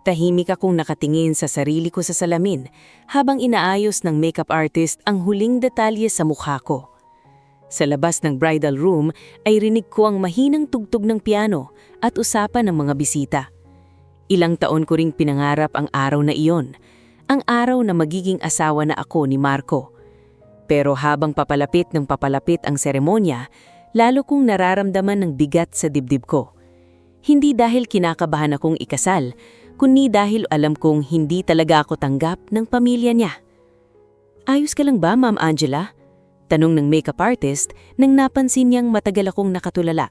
Tahimik akong nakatingin sa sarili ko sa salamin habang inaayos ng makeup artist ang huling detalye sa mukha ko. Sa labas ng bridal room ay rinig ko ang mahinang tugtog ng piano at usapan ng mga bisita. Ilang taon ko ring pinangarap ang araw na iyon, ang araw na magiging asawa na ako ni Marco. Pero habang papalapit ang seremonya, lalo kong nararamdaman ng bigat sa dibdib ko. Hindi dahil kinakabahan akong ikasal, kundi dahil alam kong hindi talaga ako tanggap ng pamilya niya. "Ayos ka lang ba, Ma'am Angela?" Tanong ng makeup artist nang napansin niyang matagal akong nakatulala.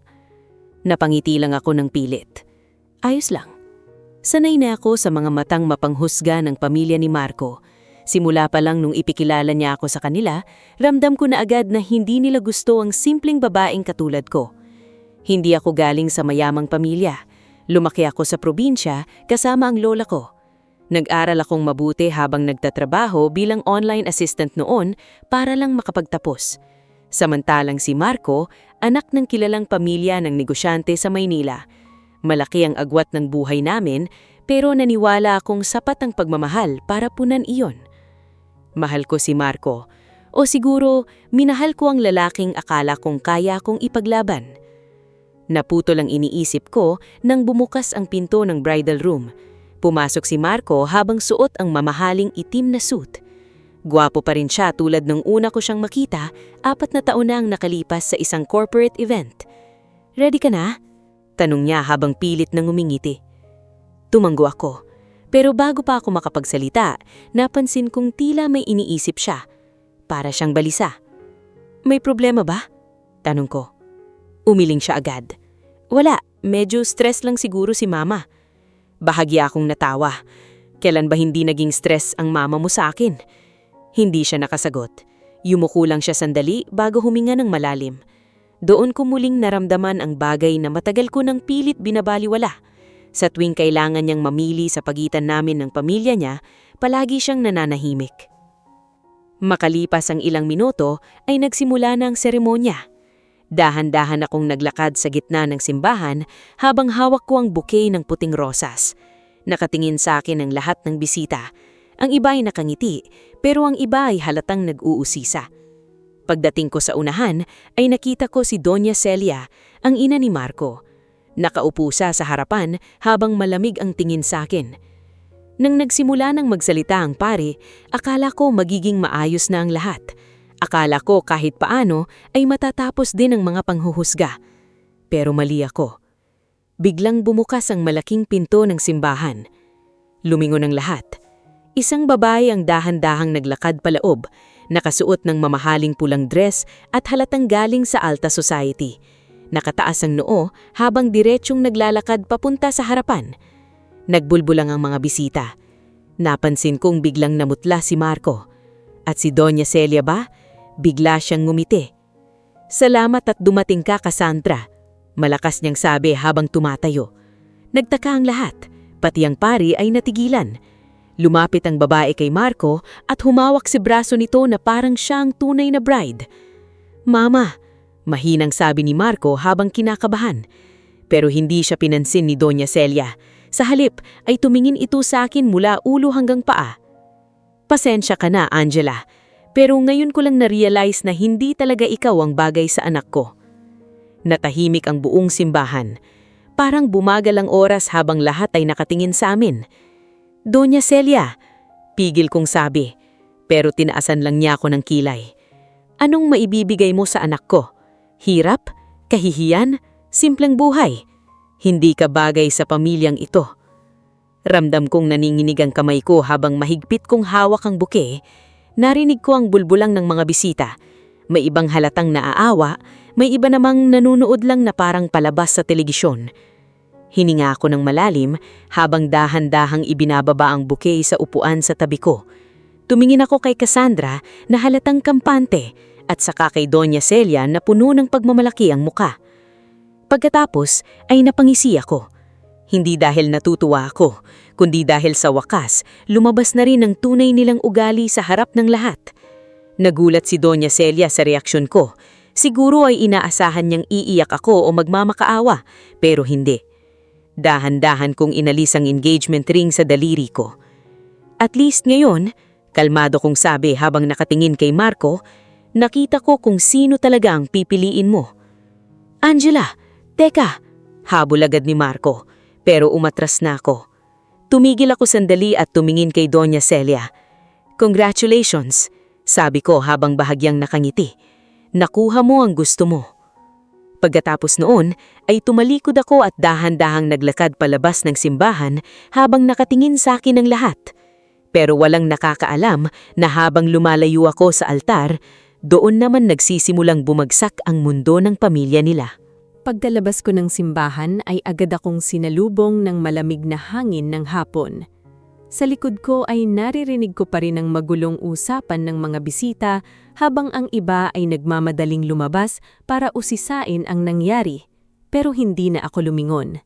Napangiti lang ako ng pilit. "Ayos lang." Sanay na ako sa mga matang mapanghusga ng pamilya ni Marco. Simula pa lang nung ipikilala niya ako sa kanila, ramdam ko na agad na hindi nila gusto ang simpleng babaeng katulad ko. Hindi ako galing sa mayamang pamilya. Lumaki ako sa probinsya kasama ang lola ko. Nag-aral akong mabuti habang nagtatrabaho bilang online assistant noon para lang makapagtapos. Samantalang si Marco, anak ng kilalang pamilya ng negosyante sa Maynila. Malaki ang agwat ng buhay namin, pero naniwala akong sapat ang pagmamahal para punan iyon. Mahal ko si Marco, o siguro minahal ko ang lalaking akala kong kaya kong ipaglaban. Naputol ang iniisip ko nang bumukas ang pinto ng bridal room. Pumasok si Marco habang suot ang mamahaling itim na suit. Gwapo pa rin siya tulad ng una ko siyang makita, 4 na taon na ang nakalipas sa isang corporate event. "Ready ka na?" Tanong niya habang pilit nang umingiti. Tumanggo ako, pero bago pa ako makapagsalita, napansin kong tila may iniisip siya. Para siyang balisa. "May problema ba?" Tanong ko. Umiling siya agad. "Wala, medyo stress lang siguro si Mama." Bahagya akong natawa. "Kailan ba hindi naging stress ang mama mo sa akin?" Hindi siya nakasagot. Yumuko lang siya sandali bago huminga ng malalim. Doon ko muling naramdaman ang bagay na matagal ko nang pilit binabaliwala. Sa tuwing kailangan niyang mamili sa pagitan namin ng pamilya niya, palagi siyang nananahimik. Makalipas ang ilang minuto ay nagsimula na ang seremonya. Dahan-dahan akong naglakad sa gitna ng simbahan habang hawak ko ang bouquet ng puting rosas. Nakatingin sa akin ang lahat ng bisita. Ang iba ay nakangiti, pero ang iba ay halatang nag-uusisa. Pagdating ko sa unahan, ay nakita ko si Doña Celia, ang ina ni Marco. Nakaupo siya sa harapan habang malamig ang tingin sa akin. Nang nagsimula ng magsalita ang pare, akala ko magiging maayos na ang lahat. Akala ko kahit paano ay matatapos din ang mga panghuhusga. Pero mali ako. Biglang bumukas ang malaking pinto ng simbahan. Lumingon ang lahat. Isang babae ang dahan-dahang naglakad paloob, nakasuot ng mamahaling pulang dress at halatang galing sa alta society. Nakataas ang noo habang diretsyong naglalakad papunta sa harapan. Nagbulbulang ang mga bisita. Napansin kong biglang namutla si Marco. At si Doña Celia ba? Bigla siyang ngumiti. "Salamat at dumating ka, Cassandra," malakas niyang sabi habang tumatayo. Nagtaka ang lahat, pati ang pari ay natigilan. Lumapit ang babae kay Marco at humawak si braso nito na parang siya ang tunay na bride. "Mama," mahinang sabi ni Marco habang kinakabahan. Pero hindi siya pinansin ni Doña Celia. Sa halip ay tumingin ito sa akin mula ulo hanggang paa. "Pasensya ka na, Angela. Pero ngayon ko lang na-realize na hindi talaga ikaw ang bagay sa anak ko." Natahimik ang buong simbahan. Parang bumagal ang oras habang lahat ay nakatingin sa amin. "Doña Celia," pigil kong sabi, pero tinaasan lang niya ako ng kilay. "Anong maibibigay mo sa anak ko? Hirap? Kahihiyan? Simpleng buhay? Hindi ka bagay sa pamilyang ito." Ramdam kong naninginig ang kamay ko habang mahigpit kong hawak ang bouquet. Narinig ko ang bulbulang ng mga bisita. May ibang halatang naaawa, may iba namang nanunood lang na parang palabas sa telebisyon. Hininga ako ng malalim habang dahan-dahang ibinababa ang bouquet sa upuan sa tabi ko. Tumingin ako kay Cassandra na halatang kampante at saka kay Doña Celia na puno ng pagmamalaki ang muka. Pagkatapos ay napangisi ako. Hindi dahil natutuwa ako, kundi dahil sa wakas, lumabas na rin ang tunay nilang ugali sa harap ng lahat. Nagulat si Doña Celia sa reaksyon ko. Siguro ay inaasahan niyang iiyak ako o magmamakaawa, pero hindi. Dahan-dahan kong inalis ang engagement ring sa daliri ko. At least ngayon, kalmado kong sabi habang nakatingin kay Marco, nakita ko kung sino talaga ang pipiliin mo. Angela, teka, habol agad ni Marco, pero umatras na ako. Tumigil ako sandali at tumingin kay Doña Celia. Congratulations, sabi ko habang bahagyang nakangiti. Nakuha mo ang gusto mo. Pagkatapos noon ay tumalikod ako at dahan-dahang naglakad palabas ng simbahan habang nakatingin sa akin ang lahat. Pero walang nakakaalam na habang lumalayo ako sa altar, doon naman nagsisimulang bumagsak ang mundo ng pamilya nila. Pagkalabas ko ng simbahan ay agad akong sinalubong ng malamig na hangin ng hapon. Sa likod ko ay naririnig ko pa rin ang magulong usapan ng mga bisita habang ang iba ay nagmamadaling lumabas para usisain ang nangyari, pero hindi na ako lumingon.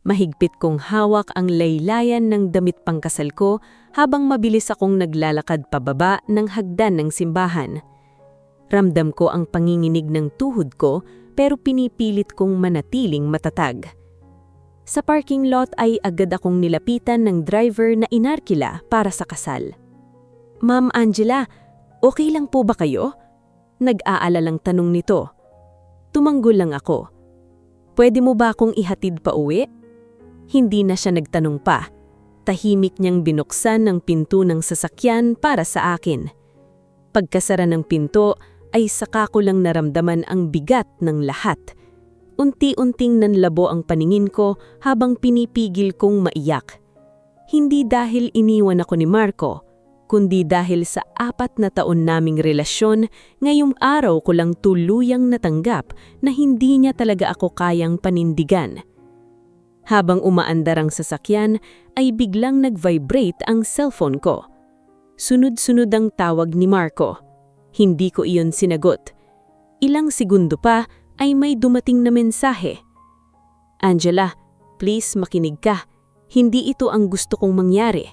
Mahigpit kong hawak ang laylayan ng damit pangkasal ko habang mabilis akong naglalakad pababa ng hagdan ng simbahan. Ramdam ko ang panginginig ng tuhod ko pero pinipilit kong manatiling matatag. Sa parking lot ay agad akong nilapitan ng driver na inarkila para sa kasal. Ma'am Angela, okay lang po ba kayo? Nag-aalalang tanong nito. Tumanggol lang ako. Pwede mo ba akong ihatid pa uwi? Hindi na siya nagtanong pa. Tahimik niyang binuksan ng pinto ng sasakyan para sa akin. Pagkasara ng pinto ay saka ko lang naramdaman ang bigat ng lahat. Unti-unting nanlabo ang paningin ko habang pinipigil kong maiyak. Hindi dahil iniwan ako ni Marco, kundi dahil sa 4 na taon naming relasyon, ngayong araw ko lang tuluyang natanggap na hindi niya talaga ako kayang panindigan. Habang umaandar ang sasakyan, ay biglang nag-vibrate ang cellphone ko. Sunod-sunod ang tawag ni Marco. Hindi ko iyon sinagot. Ilang segundo pa ay may dumating na mensahe. Angela, please makinig ka. Hindi ito ang gusto kong mangyari.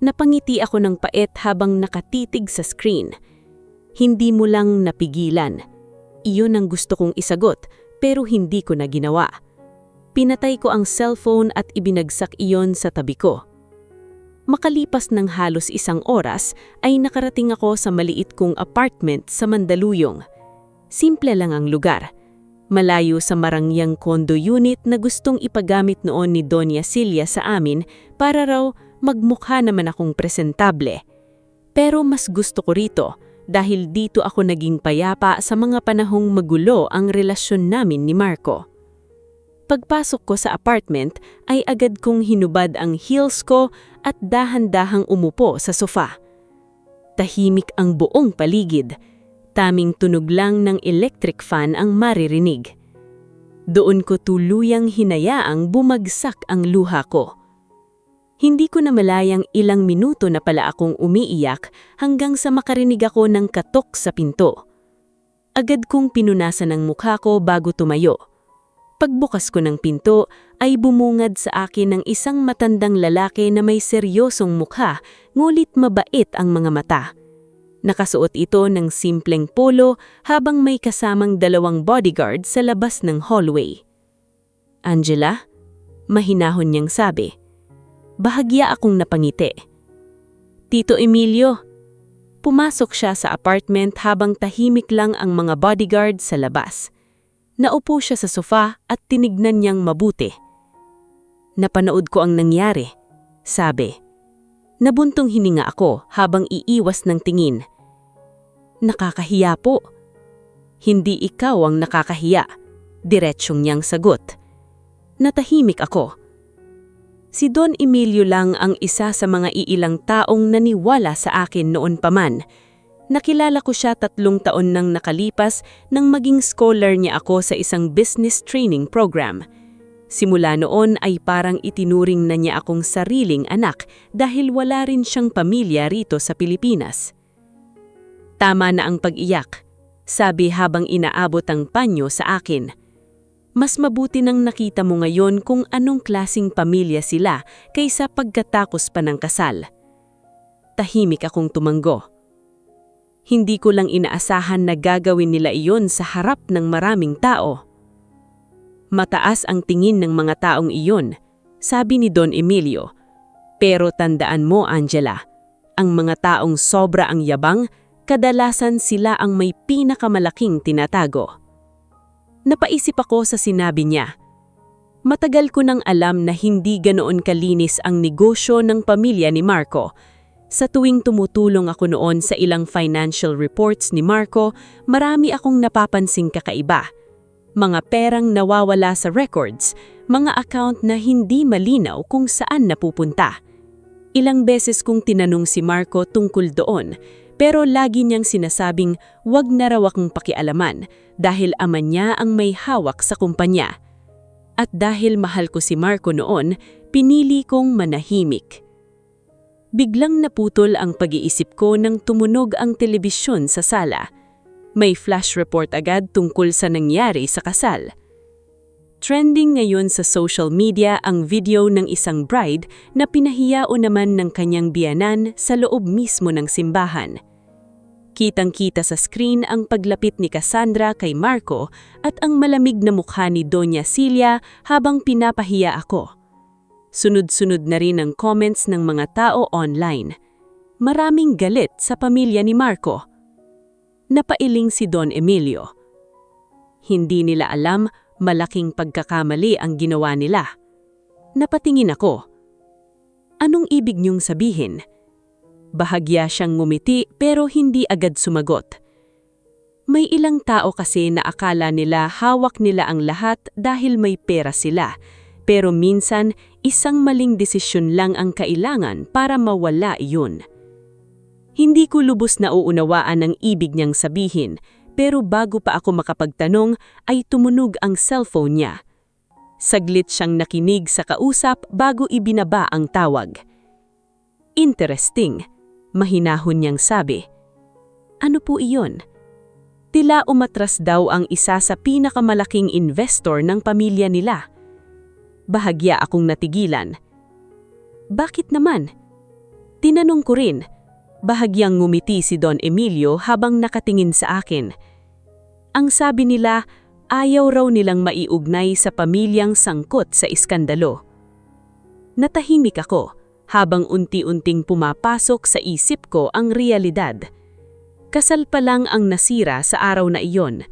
Napangiti ako ng pait habang nakatitig sa screen. Hindi mo lang napigilan. Iyon ang gusto kong isagot pero hindi ko na ginawa. Pinatay ko ang cellphone at ibinagsak iyon sa tabi ko. Makalipas ng halos 1 oras ay nakarating ako sa maliit kong apartment sa Mandaluyong. Simple lang ang lugar. Malayo sa marangyang condo unit na gustong ipagamit noon ni Doña Celia sa amin para raw magmukha naman akong presentable. Pero mas gusto ko rito dahil dito ako naging payapa sa mga panahong magulo ang relasyon namin ni Marco. Pagpasok ko sa apartment ay agad kong hinubad ang heels ko at dahan-dahang umupo sa sofa. Tahimik ang buong paligid. Taming tunog lang ng electric fan ang maririnig. Doon ko tuluyang hinayaang bumagsak ang luha ko. Hindi ko namalayang ilang minuto na pala akong umiiyak hanggang sa makarinig ako ng katok sa pinto. Agad kong pinunasan ang mukha ko bago tumayo. Pagbukas ko ng pinto ay bumungad sa akin ng isang matandang lalaki na may seryosong mukha ngulit mabait ang mga mata. Nakasuot ito ng simpleng polo habang may kasamang 2 bodyguard sa labas ng hallway. Angela? Mahinahon niyang sabi. Bahagya akong napangiti. Tito Emilio. Pumasok siya sa apartment habang tahimik lang ang mga bodyguard sa labas. Naupo siya sa sofa at tinignan niyang mabuti. Napanood ko ang nangyari, sabi. Nabuntong hininga ako habang iiwas ng tingin. Nakakahiya po. Hindi ikaw ang nakakahiya, diretsyong niyang sagot. Natahimik ako. Si Don Emilio lang ang isa sa mga iilang taong naniwala sa akin noon pa man. Nakilala ko siya 3 taon nang nakalipas nang maging scholar niya ako sa isang business training program. Simula noon ay parang itinuring na niya akong sariling anak dahil wala rin siyang pamilya rito sa Pilipinas. Tama na ang pag-iyak, sabi habang inaabot ang panyo sa akin. Mas mabuti nang nakita mo ngayon kung anong klasing pamilya sila kaysa pagkatapos pa ng kasal. Tahimik akong tumanggo. Hindi ko lang inaasahan na gagawin nila iyon sa harap ng maraming tao. Mataas ang tingin ng mga taong iyon, sabi ni Don Emilio. Pero tandaan mo, Angela, ang mga taong sobra ang yabang, kadalasan sila ang may pinakamalaking tinatago. Napaisip ako sa sinabi niya. Matagal ko nang alam na hindi ganoon kalinis ang negosyo ng pamilya ni Marco. Sa tuwing tumutulong ako noon sa ilang financial reports ni Marco, marami akong napapansing kakaiba. Mga perang nawawala sa records, mga account na hindi malinaw kung saan napupunta. Ilang beses kong tinanong si Marco tungkol doon, pero lagi niyang sinasabing wag na raw akong pakialaman dahil ama niya ang may hawak sa kumpanya. At dahil mahal ko si Marco noon, pinili kong manahimik. Biglang naputol ang pag-iisip ko nang tumunog ang telebisyon sa sala. May flash report agad tungkol sa nangyari sa kasal. Trending ngayon sa social media ang video ng isang bride na pinahiya o naman ng kanyang biyanan sa loob mismo ng simbahan. Kitang-kita sa screen ang paglapit ni Cassandra kay Marco at ang malamig na mukha ni Doña Celia habang pinapahiya ako. Sunod-sunod na rin ang comments ng mga tao online. Maraming galit sa pamilya ni Marco. Napailing si Don Emilio. Hindi nila alam malaking pagkakamali ang ginawa nila. Napatingin ako. Anong ibig niyong sabihin? Bahagya siyang ngumiti pero hindi agad sumagot. May ilang tao kasi na akala nila hawak nila ang lahat dahil may pera sila. Pero minsan, isang maling desisyon lang ang kailangan para mawala iyon. Hindi ko lubos na uunawaan ang ibig niyang sabihin, pero bago pa ako makapagtanong ay tumunog ang cellphone niya. Saglit siyang nakinig sa kausap bago ibinaba ang tawag. Interesting, mahinahon niyang sabi. Ano po iyon? Tila umatras daw ang isa sa pinakamalaking investor ng pamilya nila. Bahagya akong natigilan. Bakit naman? Tinanong ko rin. Bahagyang ngumiti si Don Emilio habang nakatingin sa akin. Ang sabi nila, ayaw raw nilang maiugnay sa pamilyang sangkot sa iskandalo. Natahimik ako habang unti-unting pumapasok sa isip ko ang realidad. Kasal pa lang ang nasira sa araw na iyon,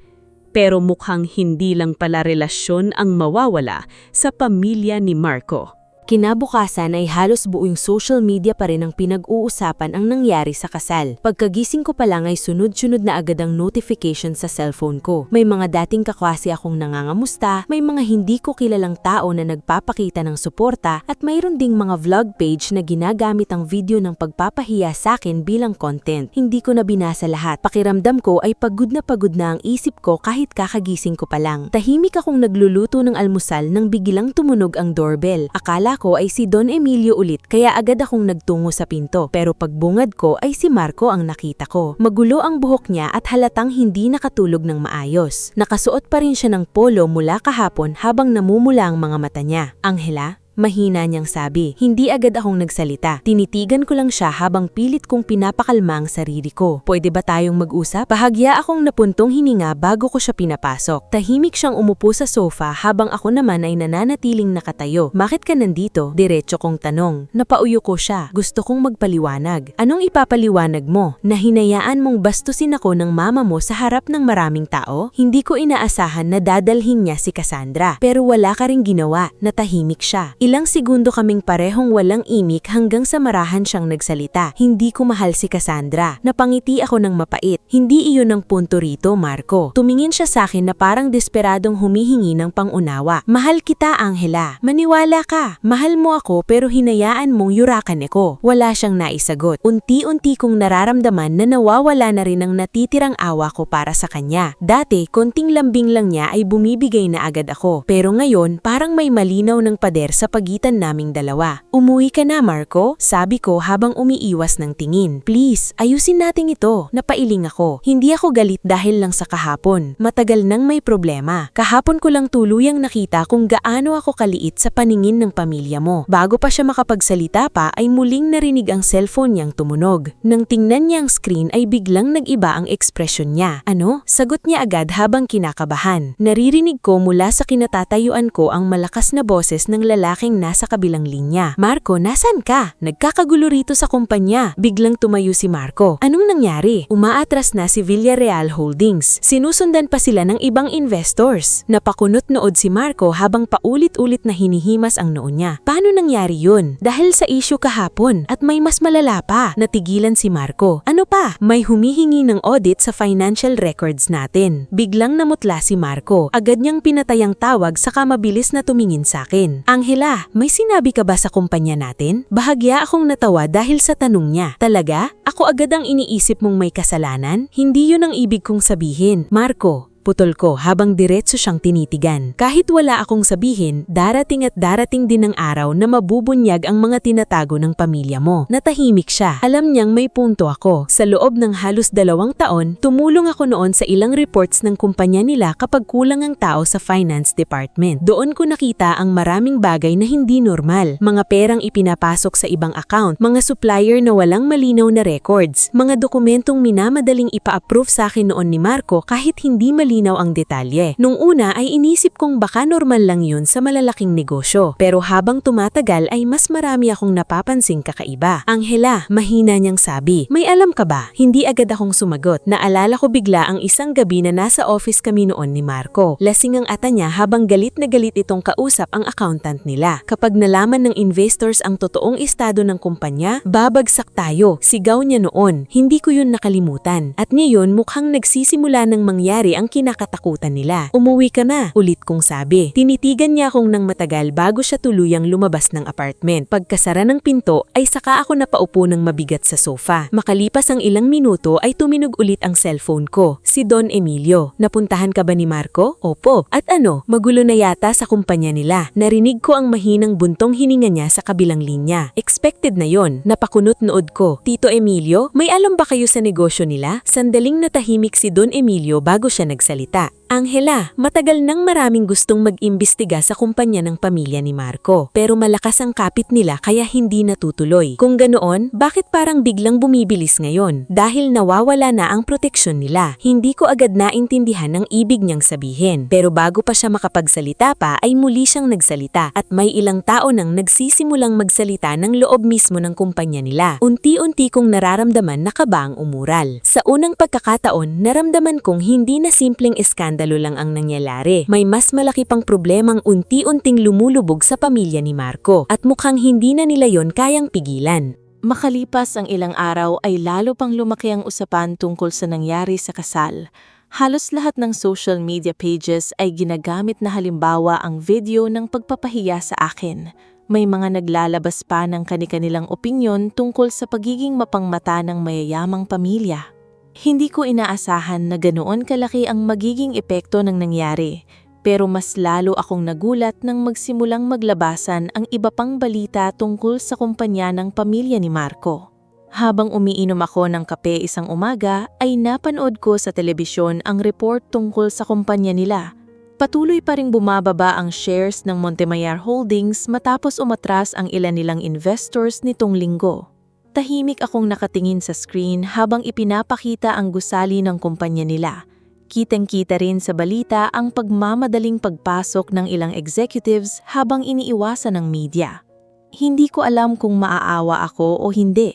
pero mukhang hindi lang pala relasyon ang mawawala sa pamilya ni Marco. Kinabukasan ay halos buong social media pa rin ang pinag-uusapan ang nangyari sa kasal. Pagkagising ko pa lang ay sunod-sunod na agad ang notification sa cellphone ko. May mga dating kaklase akong nangangamusta, may mga hindi ko kilalang tao na nagpapakita ng suporta, at mayroon ding mga vlog page na ginagamit ang video ng pagpapahiya sa akin bilang content. Hindi ko na binasa lahat. Pakiramdam ko ay pagod na ang isip ko kahit kakagising ko pa lang. Tahimik akong nagluluto ng almusal nang biglang tumunog ang doorbell. Akala ko ay si Don Emilio ulit kaya agad akong nagtungo sa pinto, pero pagbungad ko ay si Marco ang nakita ko. Magulo ang buhok niya at halatang hindi nakatulog ng maayos. Nakasuot pa rin siya ng polo mula kahapon habang namumula ang mga mata niya. Angela? Mahina niyang sabi. Hindi agad akong nagsalita. Tinitigan ko lang siya habang pilit kong pinapakalma ang sarili ko. Pwede ba tayong mag-usap? Bahagya akong napuntong hininga bago ko siya pinapasok. Tahimik siyang umupo sa sofa habang ako naman ay nananatiling nakatayo. Bakit ka nandito? Diretso kong tanong. Napauyo ko siya. Gusto kong magpaliwanag. Anong ipapaliwanag mo? Na hinayaan mong bastusin ako ng mama mo sa harap ng maraming tao? Hindi ko inaasahan na dadalhin niya si Cassandra. Pero wala ka ring ginawa. Natahimik siya. Ilang segundo kaming parehong walang imik hanggang sa marahan siyang nagsalita. Hindi ko mahal si Cassandra. Napangiti ako ng mapait. Hindi iyon ang punto rito, Marco. Tumingin siya sa akin na parang desperadong humihingi ng pangunawa. Mahal kita, Angela. Maniwala ka. Mahal mo ako pero hinayaan mong yurakan ako. Wala siyang naisagot. Unti-unti kong nararamdaman na nawawala na rin ang natitirang awa ko para sa kanya. Dati, konting lambing lang niya ay bumibigay na agad ako. Pero ngayon, parang may malinaw ng pader sa pagitan naming dalawa. Umuwi ka na, Marco, sabi ko habang umiiwas ng tingin. Please, ayusin natin ito. Napailing ako. Hindi ako galit dahil lang sa kahapon. Matagal nang may problema. Kahapon ko lang tuluyang nakita kung gaano ako kaliit sa paningin ng pamilya mo. Bago pa siya makapagsalita pa ay muling narinig ang cellphone niyang tumunog. Nang tingnan niya ang screen ay biglang nag-iba ang ekspresyon niya. Ano? Sagot niya agad habang kinakabahan. Naririnig ko mula sa kinatatayuan ko ang malakas na boses ng lalaking nasa kabilang linya. Marco, nasan ka? Nagkakagulo rito sa kumpanya. Biglang tumayo si Marco. Anong nangyari? Umaatras na si Villarreal Holdings. Sinusundan pa sila ng ibang investors. Napakunot nood si Marco habang paulit-ulit na hinihimas ang noo niya. Paano nangyari yun? Dahil sa issue kahapon at may mas malala pa. Natigilan si Marco. Ano pa? May humihingi ng audit sa financial records natin. Biglang namutla si Marco. Agad niyang pinatayang tawag saka mabilis na tumingin sa akin. Angela, may sinabi ka ba sa kumpanya natin? Bahagya akong natawa dahil sa tanong niya. Talaga? Ako agad ang iniisip mong may kasalanan? Hindi yun ang ibig kong sabihin. Marco, putol ko habang diretso siyang tinitigan. Kahit wala akong sabihin, darating at darating din ang araw na mabubunyag ang mga tinatago ng pamilya mo. Natahimik siya. Alam niyang may punto ako. Sa loob ng halos 2 taon, tumulong ako noon sa ilang reports ng kumpanya nila kapag kulang ang tao sa finance department. Doon ko nakita ang maraming bagay na hindi normal. Mga perang ipinapasok sa ibang account, mga supplier na walang malinaw na records, mga dokumentong minamadaling ipa-approve sa akin noon ni Marco kahit hindi malinaw ang detalye. Nung una ay inisip kong baka normal lang yun sa malalaking negosyo. Pero habang tumatagal ay mas marami akong napapansing kakaiba. Angela, mahina niyang sabi. May alam ka ba? Hindi agad akong sumagot. Naalala ko bigla ang isang gabi na nasa office kami noon ni Marco. Lasing ang ata niya habang galit na galit itong kausap ang accountant nila. Kapag nalaman ng investors ang totoong estado ng kumpanya, babagsak tayo. Sigaw niya noon. Hindi ko yun nakalimutan. At ngayon mukhang nagsisimula ng mangyari ang kinakatakutan nila. Umuwi ka na, ulit kong sabi. Tinitigan niya akong nang matagal bago siya tuluyang lumabas ng apartment. Pagkasara ng pinto ay saka ako napaupo ng mabigat sa sofa. Makalipas ang ilang minuto ay tuminog ulit ang cellphone ko. Si Don Emilio. Napuntahan ka ba ni Marco? Opo. At ano, magulo na yata sa kumpanya nila. Narinig ko ang mahinang buntong hininga niya sa kabilang linya. Expected na yon. Napakunot nood ko. Tito Emilio, may alam ba kayo sa negosyo nila? Sandaling natahimik si Don Emilio bago siya nagsalita. Angela, matagal nang maraming gustong mag-imbestiga sa kumpanya ng pamilya ni Marco. Pero malakas ang kapit nila kaya hindi natutuloy. Kung ganoon, bakit parang biglang bumibilis ngayon? Dahil nawawala na ang proteksyon nila. Hindi ko agad naintindihan ang ibig niyang sabihin. Pero bago pa siya makapagsalita pa ay muli siyang nagsalita. At may ilang tao nang nagsisimulang magsalita ng loob mismo ng kumpanya nila. Unti-unti kong nararamdaman na kaba ang umural. Sa unang pagkakataon, naramdaman kong hindi na simpleng iskandalo lang ang nangyayari. May mas malaki pang problemang unti-unting lumulubog sa pamilya ni Marco at mukhang hindi na nila yon kayang pigilan. Makalipas ang ilang araw ay lalo pang lumaki ang usapan tungkol sa nangyari sa kasal. Halos lahat ng social media pages ay ginagamit na halimbawa ang video ng pagpapahiya sa akin. May mga naglalabas pa ng kani-kanilang opinyon tungkol sa pagiging mapangmata ng mayayamang pamilya. Hindi ko inaasahan na ganoon kalaki ang magiging epekto ng nangyari, pero mas lalo akong nagulat nang magsimulang maglabasan ang iba pang balita tungkol sa kumpanya ng pamilya ni Marco. Habang umiinom ako ng kape isang umaga, ay napanood ko sa telebisyon ang report tungkol sa kumpanya nila. Patuloy pa ring bumababa ang shares ng Montemayor Holdings matapos umatras ang ilan nilang investors nitong linggo. Tahimik akong nakatingin sa screen habang ipinapakita ang gusali ng kumpanya nila. Kitang-kita rin sa balita ang pagmamadaling pagpasok ng ilang executives habang iniiwasan ng media. Hindi ko alam kung maaawa ako o hindi.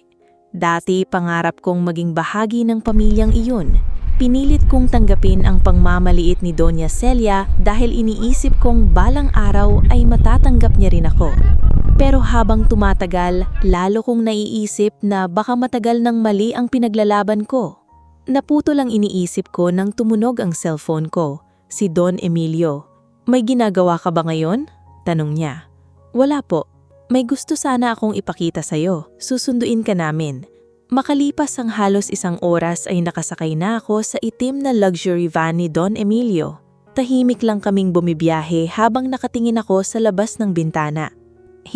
Dati pangarap kong maging bahagi ng pamilyang iyon. Pinilit kong tanggapin ang pangmamaliit ni Doña Celia dahil iniisip kong balang araw ay matatanggap niya rin ako. Pero habang tumatagal, lalo kong naiisip na baka matagal nang mali ang pinaglalaban ko. Naputo lang iniisip ko nang tumunog ang cellphone ko, si Don Emilio. May ginagawa ka ba ngayon? Tanong niya. Wala po. May gusto sana akong ipakita sa'yo. Susunduin ka namin. Makalipas ang halos 1 oras ay nakasakay na ako sa itim na luxury van ni Don Emilio. Tahimik lang kaming bumibiyahe habang nakatingin ako sa labas ng bintana.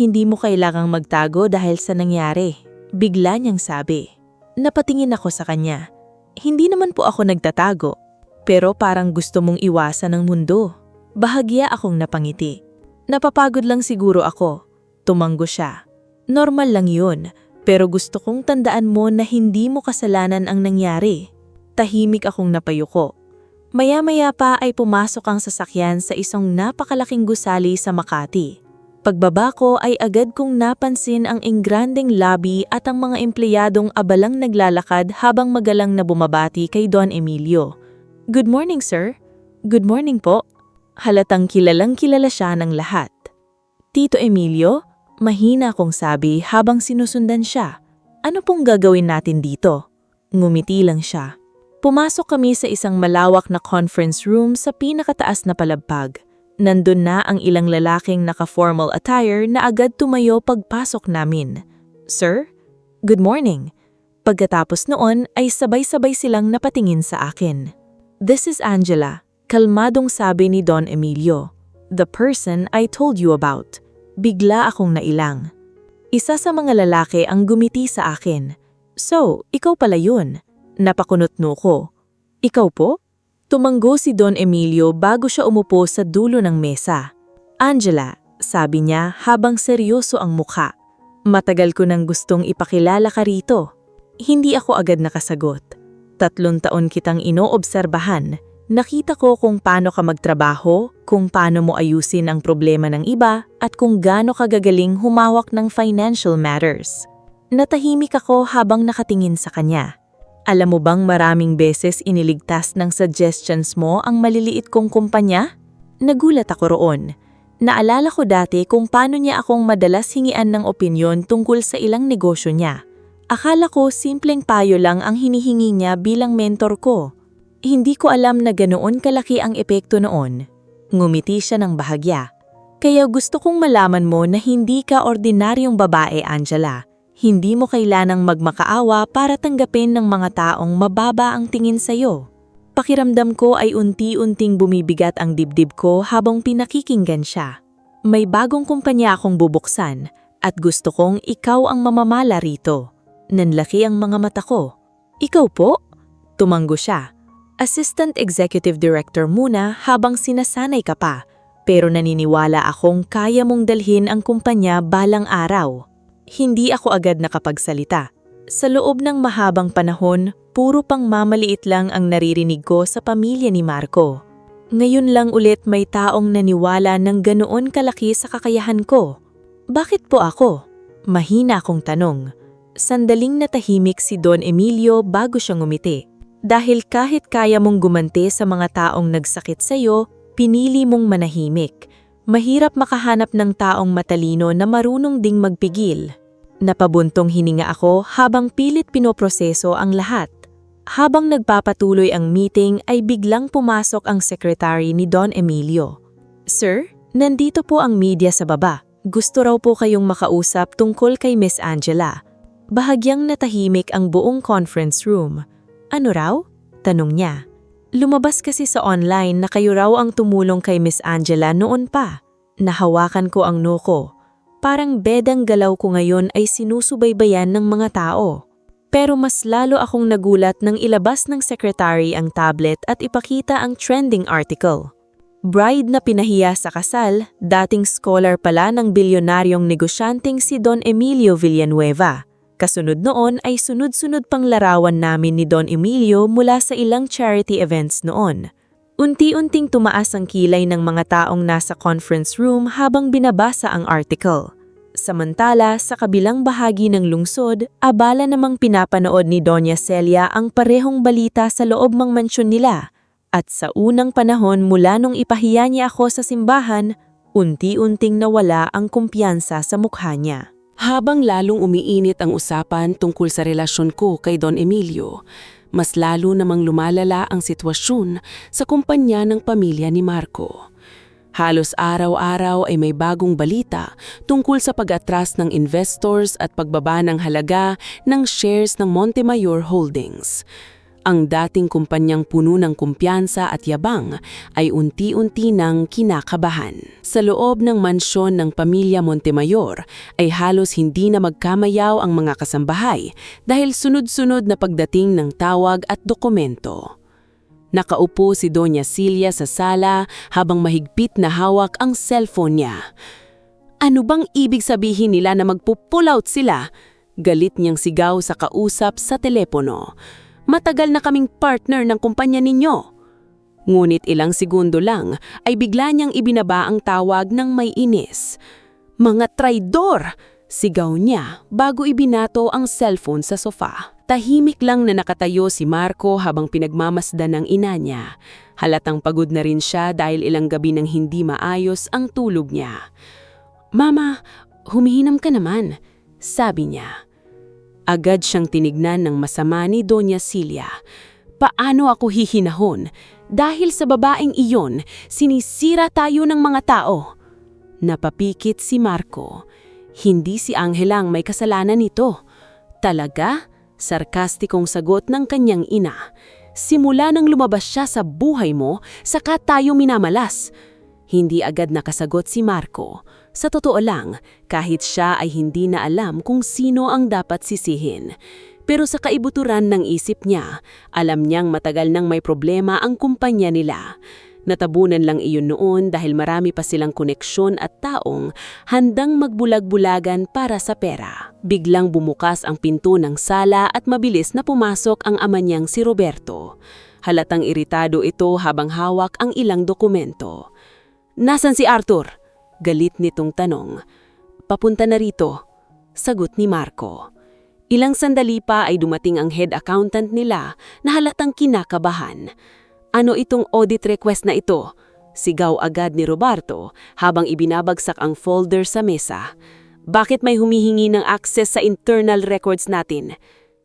hindi mo kailangang magtago dahil sa nangyari. Bigla niyang sabi. Napatingin ako sa kanya. Hindi naman po ako nagtatago, pero parang gusto mong iwasan ang mundo. Bahagya akong napangiti. Napapagod lang siguro ako. Tumanggo siya. Normal lang yun, pero gusto kong tandaan mo na hindi mo kasalanan ang nangyari. Tahimik akong napayuko. Maya-maya pa ay pumasok ang sasakyan sa isang napakalaking gusali sa Makati. Pagbaba ko ay agad kong napansin ang engrandeng lobby at ang mga empleyadong abalang naglalakad habang magalang na bumabati kay Don Emilio. "Good morning, sir." "Good morning po." Halatang kilalang kilala siya ng lahat. "Tito Emilio?" Mahina kong sabi habang sinusundan siya. "Ano pong gagawin natin dito?" Ngumiti lang siya. Pumasok kami sa isang malawak na conference room sa pinakataas na palapag. Nandun na ang ilang lalaking naka-formal attire na agad tumayo pagpasok namin. "Sir? Good morning." Pagkatapos noon ay sabay-sabay silang napatingin sa akin. "This is Angela," kalmadong sabi ni Don Emilio. "The person I told you about." Bigla akong nailang. Isa sa mga lalaki ang gumiti sa akin. "So, ikaw pala yun." Napakunotno ko. "Ikaw po?" Tumanggo si Don Emilio bago siya umupo sa dulo ng mesa. "Angela," sabi niya habang seryoso ang mukha. "Matagal ko nang gustong ipakilala ka rito." Hindi ako agad nakasagot. 3 taon kitang inoobserbahan. Nakita ko kung paano ka magtrabaho, kung paano mo ayusin ang problema ng iba, at kung gaano ka gagaling humawak ng financial matters. Natahimik ako habang nakatingin sa kanya. "Alam mo bang maraming beses iniligtas ng suggestions mo ang maliliit kong kumpanya?" Nagulat ako roon. Naalala ko dati kung paano niya akong madalas hingian ng opinyon tungkol sa ilang negosyo niya. Akala ko simpleng payo lang ang hinihingi niya bilang mentor ko. Hindi ko alam na ganoon kalaki ang epekto noon. Ngumiti siya ng bahagya. "Kaya gusto kong malaman mo na hindi ka ordinaryong babae, Angela. Hindi mo kailanang magmakaawa para tanggapin ng mga taong mababa ang tingin sa'yo." Pakiramdam ko ay unti-unting bumibigat ang dibdib ko habang pinakikinggan siya. May bagong kumpanya akong bubuksan at gusto kong ikaw ang mamamala rito. Nanlaki ang mga mata ko. "Ikaw po?" Tumanggo siya. "Assistant Executive Director muna habang sinasanay ka pa, pero naniniwala akong kaya mong dalhin ang kumpanya balang araw." Hindi ako agad nakapagsalita. Sa loob ng mahabang panahon, puro pang mamaliit lang ang naririnig ko sa pamilya ni Marco. Ngayon lang ulit may taong naniwala ng ganoon kalaki sa kakayahan ko. "Bakit po ako?" Mahina akong tanong. Sandaling natahimik si Don Emilio bago siya ngumiti. "Dahil kahit kaya mong gumante sa mga taong nagsakit sa'yo, pinili mong manahimik. Mahirap makahanap ng taong matalino na marunong ding magpigil." Napabuntong hininga ako habang pilit pinoproseso ang lahat. Habang nagpapatuloy ang meeting ay biglang pumasok ang secretary ni Don Emilio. "Sir, nandito po ang media sa baba. Gusto raw po kayong makausap tungkol kay Miss Angela." Bahagyang natahimik ang buong conference room. "Ano raw?" tanong niya. "Lumabas kasi sa online na kayo raw ang tumulong kay Miss Angela noon pa." Nahawakan ko ang noo ko. Parang bedang galaw ko ngayon ay sinusubaybayan ng mga tao. Pero mas lalo akong nagulat nang ilabas ng secretary ang tablet at ipakita ang trending article. Bride na pinahiya sa kasal, dating scholar pala ng bilyonaryong negosyanteng si Don Emilio Villanueva. Kasunod noon ay sunod-sunod pang larawan namin ni Don Emilio mula sa ilang charity events noon. Unti-unting tumaas ang kilay ng mga taong nasa conference room habang binabasa ang article. Samantala, sa kabilang bahagi ng lungsod, abala namang pinapanood ni Doña Celia ang parehong balita sa loob ng mansyon nila. At sa unang panahon mula nung ipahiya niya ako sa simbahan, unti-unting nawala ang kumpiyansa sa mukha niya. Habang lalong umiinit ang usapan tungkol sa relasyon ko kay Don Emilio, mas lalo namang lumalala ang sitwasyon sa kumpanya ng pamilya ni Marco. Halos araw-araw ay may bagong balita tungkol sa pag-atras ng investors at pagbaba ng halaga ng shares ng Montemayor Holdings. Ang dating kumpanyang puno ng kumpiyansa at yabang ay unti-unti nang kinakabahan. Sa loob ng mansyon ng pamilya Montemayor ay halos hindi na magkamayaw ang mga kasambahay dahil sunod-sunod na pagdating ng tawag at dokumento. Nakaupo si Doña Cilia sa sala habang mahigpit na hawak ang cellphone niya. Ano bang ibig sabihin nila na magpo-pull out sila? Galit niyang sigaw sa kausap sa telepono. Matagal na kaming partner ng kumpanya ninyo. Ngunit ilang segundo lang ay bigla niyang ibinaba ang tawag ng may inis. Mga traidor! Sigaw niya bago ibinato ang cellphone sa sofa. Tahimik lang na nakatayo si Marco habang pinagmamasdan ng ina niya. Halatang pagod na rin siya dahil ilang gabi nang hindi maayos ang tulog niya. "Mama, humihinam ka naman," sabi niya. Agad siyang tinignan ng masama ni Doña Cilia. Paano ako hihinahon? Dahil sa babaeng iyon, sinisira tayo ng mga tao. Napapikit si Marco. Hindi si Angela ang may kasalanan nito. Talaga? Sarkastikong sagot ng kanyang ina. Simula nang lumabas siya sa buhay mo, saka tayo minamalas. Hindi agad nakasagot si Marco. Sa totoo lang, kahit siya ay hindi na alam kung sino ang dapat sisihin. Pero sa kaibuturan ng isip niya, alam niyang matagal nang may problema ang kumpanya nila. Natabunan lang iyon noon dahil marami pa silang koneksyon at taong handang magbulag-bulagan para sa pera. Biglang bumukas ang pinto ng sala at mabilis na pumasok ang ama niyang si Roberto. Halatang iritado ito habang hawak ang ilang dokumento. "Nasaan si Arthur?" Galit nitong tanong. "Papunta na rito," sagot ni Marco. Ilang sandali pa ay dumating ang head accountant nila na halatang kinakabahan. "Ano itong audit request na ito?" Sigaw agad ni Roberto habang ibinabagsak ang folder sa mesa. "Bakit may humihingi ng access sa internal records natin?"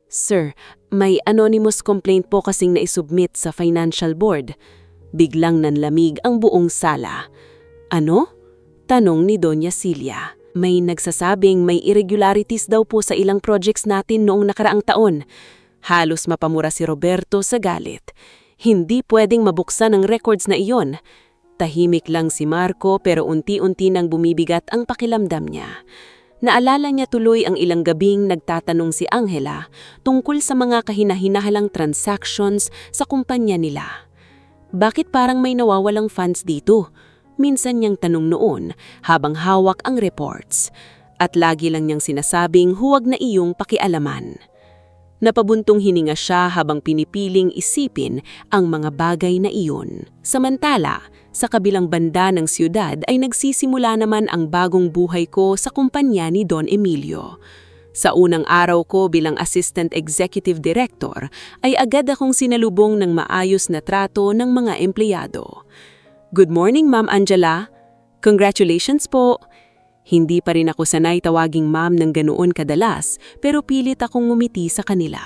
"Sir, may anonymous complaint po kasing naisubmit sa financial board." Biglang nanlamig ang buong sala. "Ano?" tanong ni Doña Cilia. "May nagsasabing may irregularities daw po sa ilang projects natin noong nakaraang taon." Halos mapamura si Roberto sa galit. Hindi pwedeng mabuksan ang records na iyon. Tahimik lang si Marco pero unti-unti nang bumibigat ang pakiramdam niya. Naalala niya tuloy ang ilang gabing nagtatanong si Angela tungkol sa mga kahinahinahalang transactions sa kumpanya nila. Bakit parang may nawawalang funds dito? Minsan niyang tanong noon habang hawak ang reports. At lagi lang niyang sinasabing huwag na iyong pakialaman. Napabuntong hininga siya habang pinipiling isipin ang mga bagay na iyon. Samantala, sa kabilang banda ng siyudad ay nagsisimula naman ang bagong buhay ko sa kumpanya ni Don Emilio. Sa unang araw ko bilang Assistant Executive Director ay agad akong sinalubong ng maayos na trato ng mga empleyado. "Good morning, Ma'am Angela. Congratulations po." Hindi pa rin ako sanay tawaging ma'am ng ganoon kadalas, pero pilit akong ngumiti sa kanila.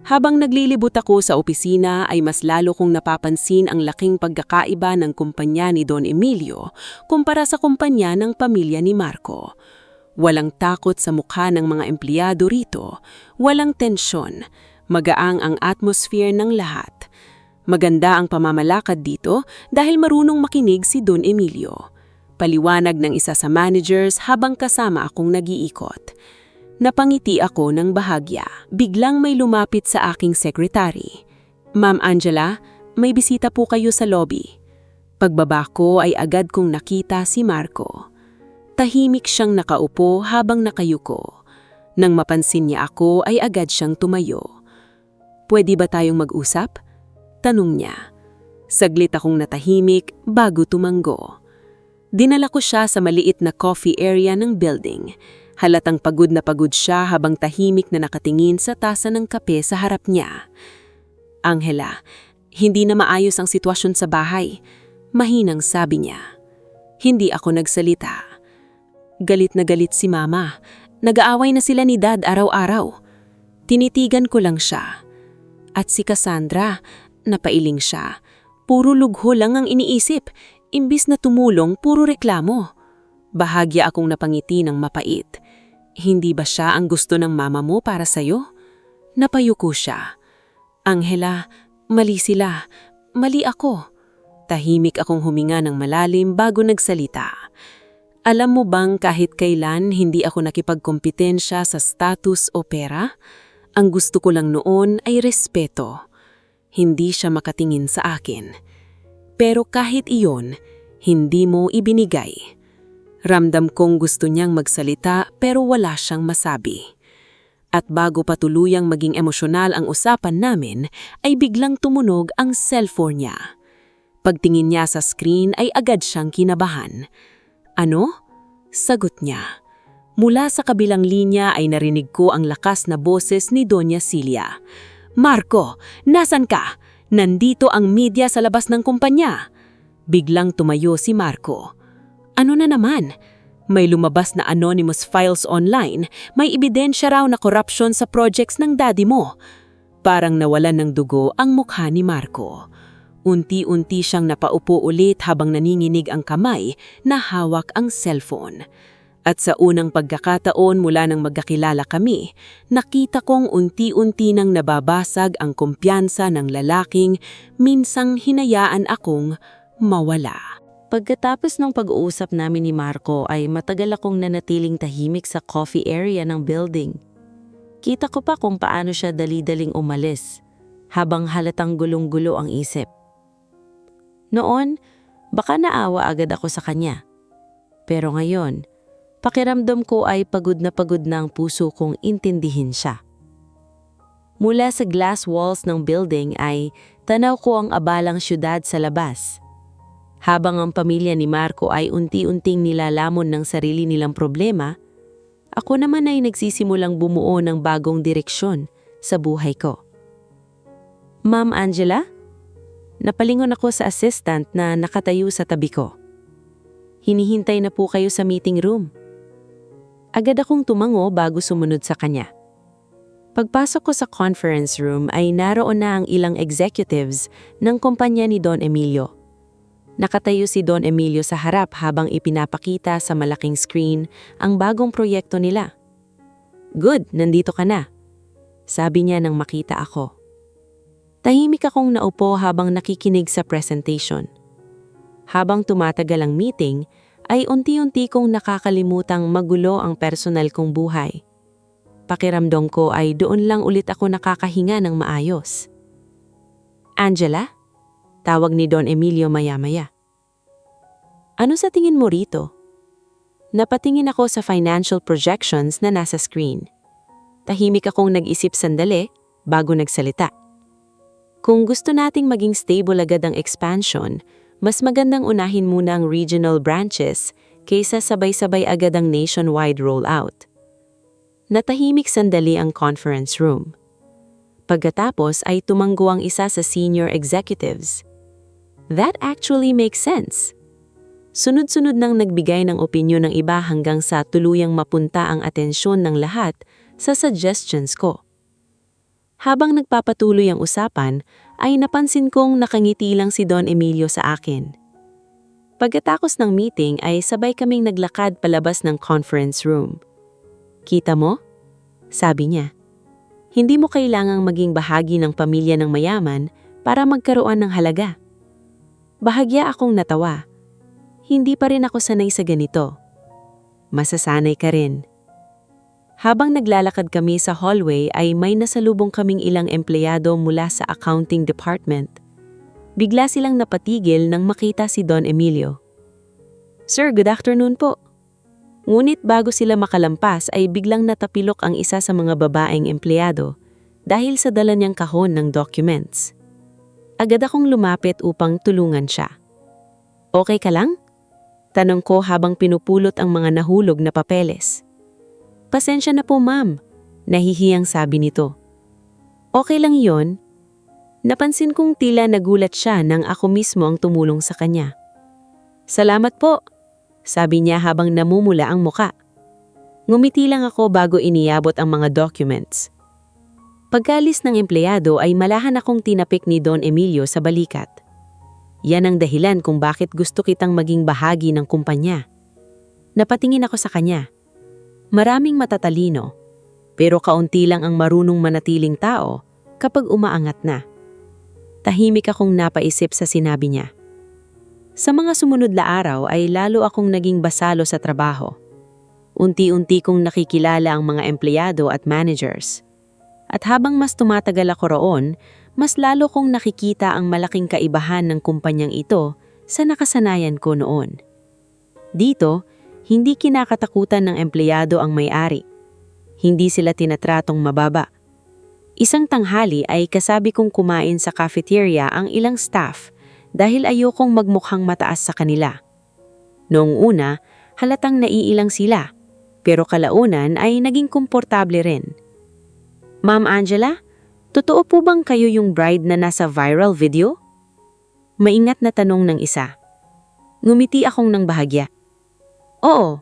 Habang naglilibot ako sa opisina ay mas lalo kong napapansin ang laking pagkakaiba ng kumpanya ni Don Emilio kumpara sa kumpanya ng pamilya ni Marco. Walang takot sa mukha ng mga empleyado rito, walang tensyon, magaang ang atmosphere ng lahat. Maganda ang pamamalakad dito dahil marunong makinig si Don Emilio. Paliwanag ng isa sa managers habang kasama akong nag-iikot. Napangiti ako ng bahagya. Biglang may lumapit sa aking secretary. "Ma'am Angela, may bisita po kayo sa lobby." Pagbaba ko ay agad kong nakita si Marco. Tahimik siyang nakaupo habang nakayuko. Nang mapansin niya ako ay agad siyang tumayo. "Pwede ba tayong mag-usap?" tanong niya. Saglit akong natahimik bago tumanggo. Dinala ko siya sa maliit na coffee area ng building. Halatang pagod na pagod siya habang tahimik na nakatingin sa tasa ng kape sa harap niya. "Angela, hindi na maayos ang sitwasyon sa bahay," mahinang sabi niya. Hindi ako nagsalita. Galit na galit si Mama. Nag-aaway na sila ni Dad araw-araw. Tinitigan ko lang siya. At si Cassandra, napailing siya. Puro lugho lang ang iniisip. Imbis na tumulong, puro reklamo. Bahagya akong napangiti ng mapait. "Hindi ba siya ang gusto ng mama mo para sa'yo?" Napayuko siya. Angela, mali sila. Mali ako. Tahimik akong huminga ng malalim bago nagsalita. Alam mo bang kahit kailan hindi ako nakipagkompetensya sa status o pera? Ang gusto ko lang noon ay respeto. Hindi siya makatingin sa akin. Pero kahit iyon, hindi mo ibinigay. Ramdam kong gusto niyang magsalita pero wala siyang masabi. At bago pa tuluyang maging emosyonal ang usapan namin, ay biglang tumunog ang cellphone niya. Pagtingin niya sa screen ay agad siyang kinabahan. Ano? Sagot niya. Mula sa kabilang linya ay narinig ko ang lakas na boses ni Doña Celia. Marco, nasan ka? Nandito ang media sa labas ng kumpanya. Biglang tumayo si Marco. Ano na naman? May lumabas na anonymous files online. May ebidensya raw na corruption sa projects ng daddy mo. Parang nawalan ng dugo ang mukha ni Marco. Unti-unti siyang napaupo ulit habang naninginig ang kamay na hawak ang cellphone. At sa unang pagkakataon mula nang magkakilala kami, nakita kong unti-unti nang nababasag ang kumpiyansa ng lalaking minsang hinayaan akong mawala. Pagkatapos ng pag-uusap namin ni Marco ay matagal akong nanatiling tahimik sa coffee area ng building. Kita ko pa kung paano siya dali-daling umalis, habang halatang gulong-gulo ang isip. Noon, baka naawa agad ako sa kanya. Pero ngayon, pakiramdam ko ay pagod na ang puso kong intindihin siya. Mula sa glass walls ng building ay tanaw ko ang abalang syudad sa labas. Habang ang pamilya ni Marco ay unti-unting nilalamon ng sarili nilang problema, ako naman ay nagsisimulang bumuo ng bagong direksyon sa buhay ko. Ma'am Angela? Napalingon ako sa assistant na nakatayo sa tabi ko. Hinihintay na po kayo sa meeting room. Agad akong tumango bago sumunod sa kanya. Pagpasok ko sa conference room ay naroon na ang ilang executives ng kumpanya ni Don Emilio. Nakatayo si Don Emilio sa harap habang ipinapakita sa malaking screen ang bagong proyekto nila. Good, nandito ka na, sabi niya nang makita ako. Tahimik akong naupo habang nakikinig sa presentation. Habang tumatagal ang meeting, ay unti-unti kong nakakalimutang magulo ang personal kong buhay. Pakiramdam ko ay doon lang ulit ako nakakahinga ng maayos. Angela? Tawag ni Don Emilio maya-maya. Ano sa tingin mo rito? Napatingin ako sa financial projections na nasa screen. Tahimik akong nag-isip sandali bago nagsalita. Kung gusto nating maging stable agad ang expansion, mas magandang unahin muna ang regional branches kaysa sabay-sabay agad ang nationwide rollout. Natahimik sandali ang conference room. Pagkatapos ay tumanggo ang isa sa senior executives. That actually makes sense. Sunod-sunod nang nagbigay ng opinyon ng iba hanggang sa tuluyang mapunta ang atensyon ng lahat sa suggestions ko. Habang nagpapatuloy ang usapan, ay napansin kong nakangiti lang si Don Emilio sa akin. Pagkatapos ng meeting ay sabay kaming naglakad palabas ng conference room. Kita mo? Sabi niya. Hindi mo kailangang maging bahagi ng pamilya ng mayaman para magkaroon ng halaga. Bahagya akong natawa. Hindi pa rin ako sanay sa ganito. Masasanay ka rin. Habang naglalakad kami sa hallway ay may nasalubong kaming ilang empleyado mula sa accounting department. Bigla silang napatigil nang makita si Don Emilio. Sir, good afternoon po. Ngunit bago sila makalampas ay biglang natapilok ang isa sa mga babaeng empleyado dahil sa dala niyang kahon ng documents. Agad akong lumapit upang tulungan siya. Okay ka lang? Tanong ko habang pinupulot ang mga nahulog na papeles. Pasensya na po ma'am, nahihiyang sabi nito. Okay lang yon. Napansin kong tila nagulat siya nang ako mismo ang tumulong sa kanya. Salamat po, sabi niya habang namumula ang muka. Ngumiti lang ako bago iniabot ang mga documents. Pagkalis ng empleyado ay malahan akong tinapik ni Don Emilio sa balikat. Yan ang dahilan kung bakit gusto kitang maging bahagi ng kumpanya. Napatingin ako sa kanya. Maraming matatalino, pero kaunti lang ang marunong manatiling tao kapag umaangat na. Tahimik akong napaisip sa sinabi niya. Sa mga sumunod na araw ay lalo akong naging basalo sa trabaho. Unti-unti kong nakikilala ang mga empleyado at managers. At habang mas tumatagal ako roon, mas lalo kong nakikita ang malaking kaibahan ng kumpanyang ito sa nakasanayan ko noon. Dito, hindi kinakatakutan ng empleyado ang may-ari. Hindi sila tinatratong mababa. Isang tanghali ay kasabi kong kumain sa cafeteria ang ilang staff dahil ayokong magmukhang mataas sa kanila. Noong una, halatang naiilang sila, pero kalaunan ay naging komportable rin. Ma'am Angela, totoo po bang kayo yung bride na nasa viral video? Maingat na tanong ng isa. Ngumiti akong ng bahagya. Oo.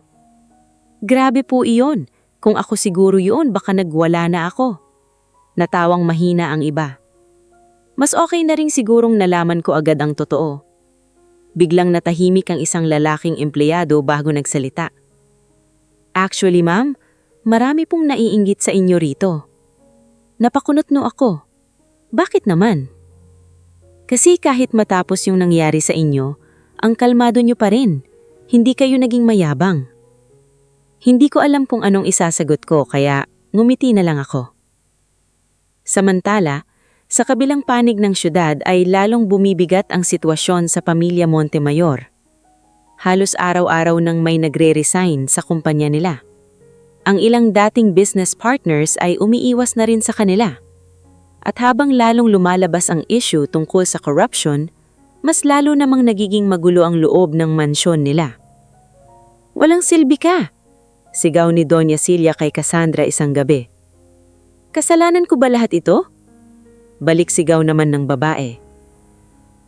Grabe po iyon. Kung ako siguro yun, baka nagwala na ako. Natawang mahina ang iba. Mas okay na rin sigurong nalaman ko agad ang totoo. Biglang natahimik ang isang lalaking empleyado bago nagsalita. Actually, ma'am, marami pong naiinggit sa inyo rito. Napakunotno ako. Bakit naman? Kasi kahit matapos yung nangyari sa inyo, ang kalmado nyo pa rin. Hindi kayo naging mayabang. Hindi ko alam kung anong isasagot ko kaya ngumiti na lang ako. Samantala, sa kabilang panig ng syudad ay lalong bumibigat ang sitwasyon sa pamilya Montemayor. Halos araw-araw nang may nagre-resign sa kumpanya nila. Ang ilang dating business partners ay umiiwas na rin sa kanila. At habang lalong lumalabas ang issue tungkol sa corruption, mas lalo namang nagiging magulo ang loob ng mansyon nila. Walang silbi ka! Sigaw ni Doña Celia kay Cassandra isang gabi. Kasalanan ko ba lahat ito? Balik sigaw naman ng babae.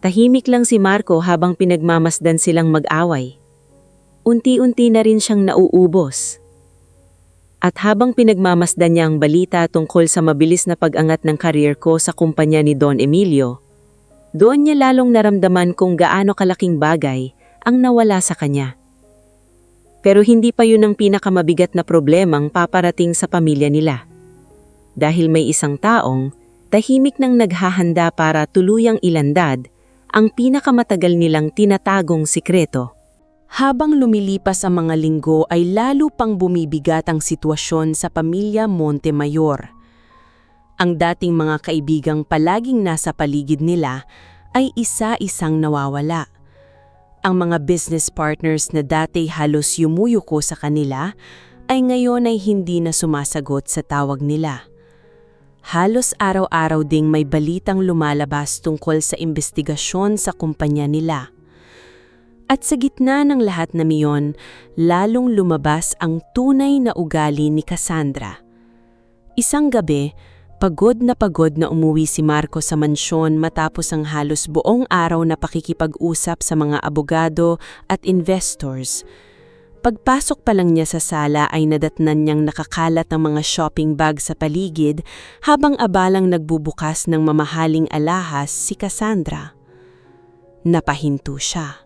Tahimik lang si Marco habang pinagmamasdan silang mag-away. Unti-unti na rin siyang nauubos. At habang pinagmamasdan niya ang balita tungkol sa mabilis na pag-angat ng career ko sa kumpanya ni Don Emilio, doon niya lalong naramdaman kung gaano kalaking bagay ang nawala sa kanya. Pero hindi pa yun ang pinakamabigat na problemang paparating sa pamilya nila. Dahil may isang taong tahimik nang naghahanda para tuluyang ilandad ang pinakamatagal nilang tinatagong sikreto. Habang lumilipas ang mga linggo ay lalo pang bumibigat ang sitwasyon sa pamilya Montemayor. Ang dating mga kaibigang palaging nasa paligid nila ay isa-isang nawawala. Ang mga business partners na dati halos yumuyuko sa kanila ay ngayon ay hindi na sumasagot sa tawag nila. Halos araw-araw ding may balitang lumalabas tungkol sa investigasyon sa kumpanya nila. At sa gitna ng lahat na miyon, lalong lumabas ang tunay na ugali ni Cassandra. Isang gabi, pagod na umuwi si Marco sa mansyon matapos ang halos buong araw na pakikipag-usap sa mga abogado at investors. Pagpasok pa lang niya sa sala ay nadatnan niyang nakakalat ang mga shopping bag sa paligid habang abalang nagbubukas ng mamahaling alahas si Cassandra. Napahinto siya.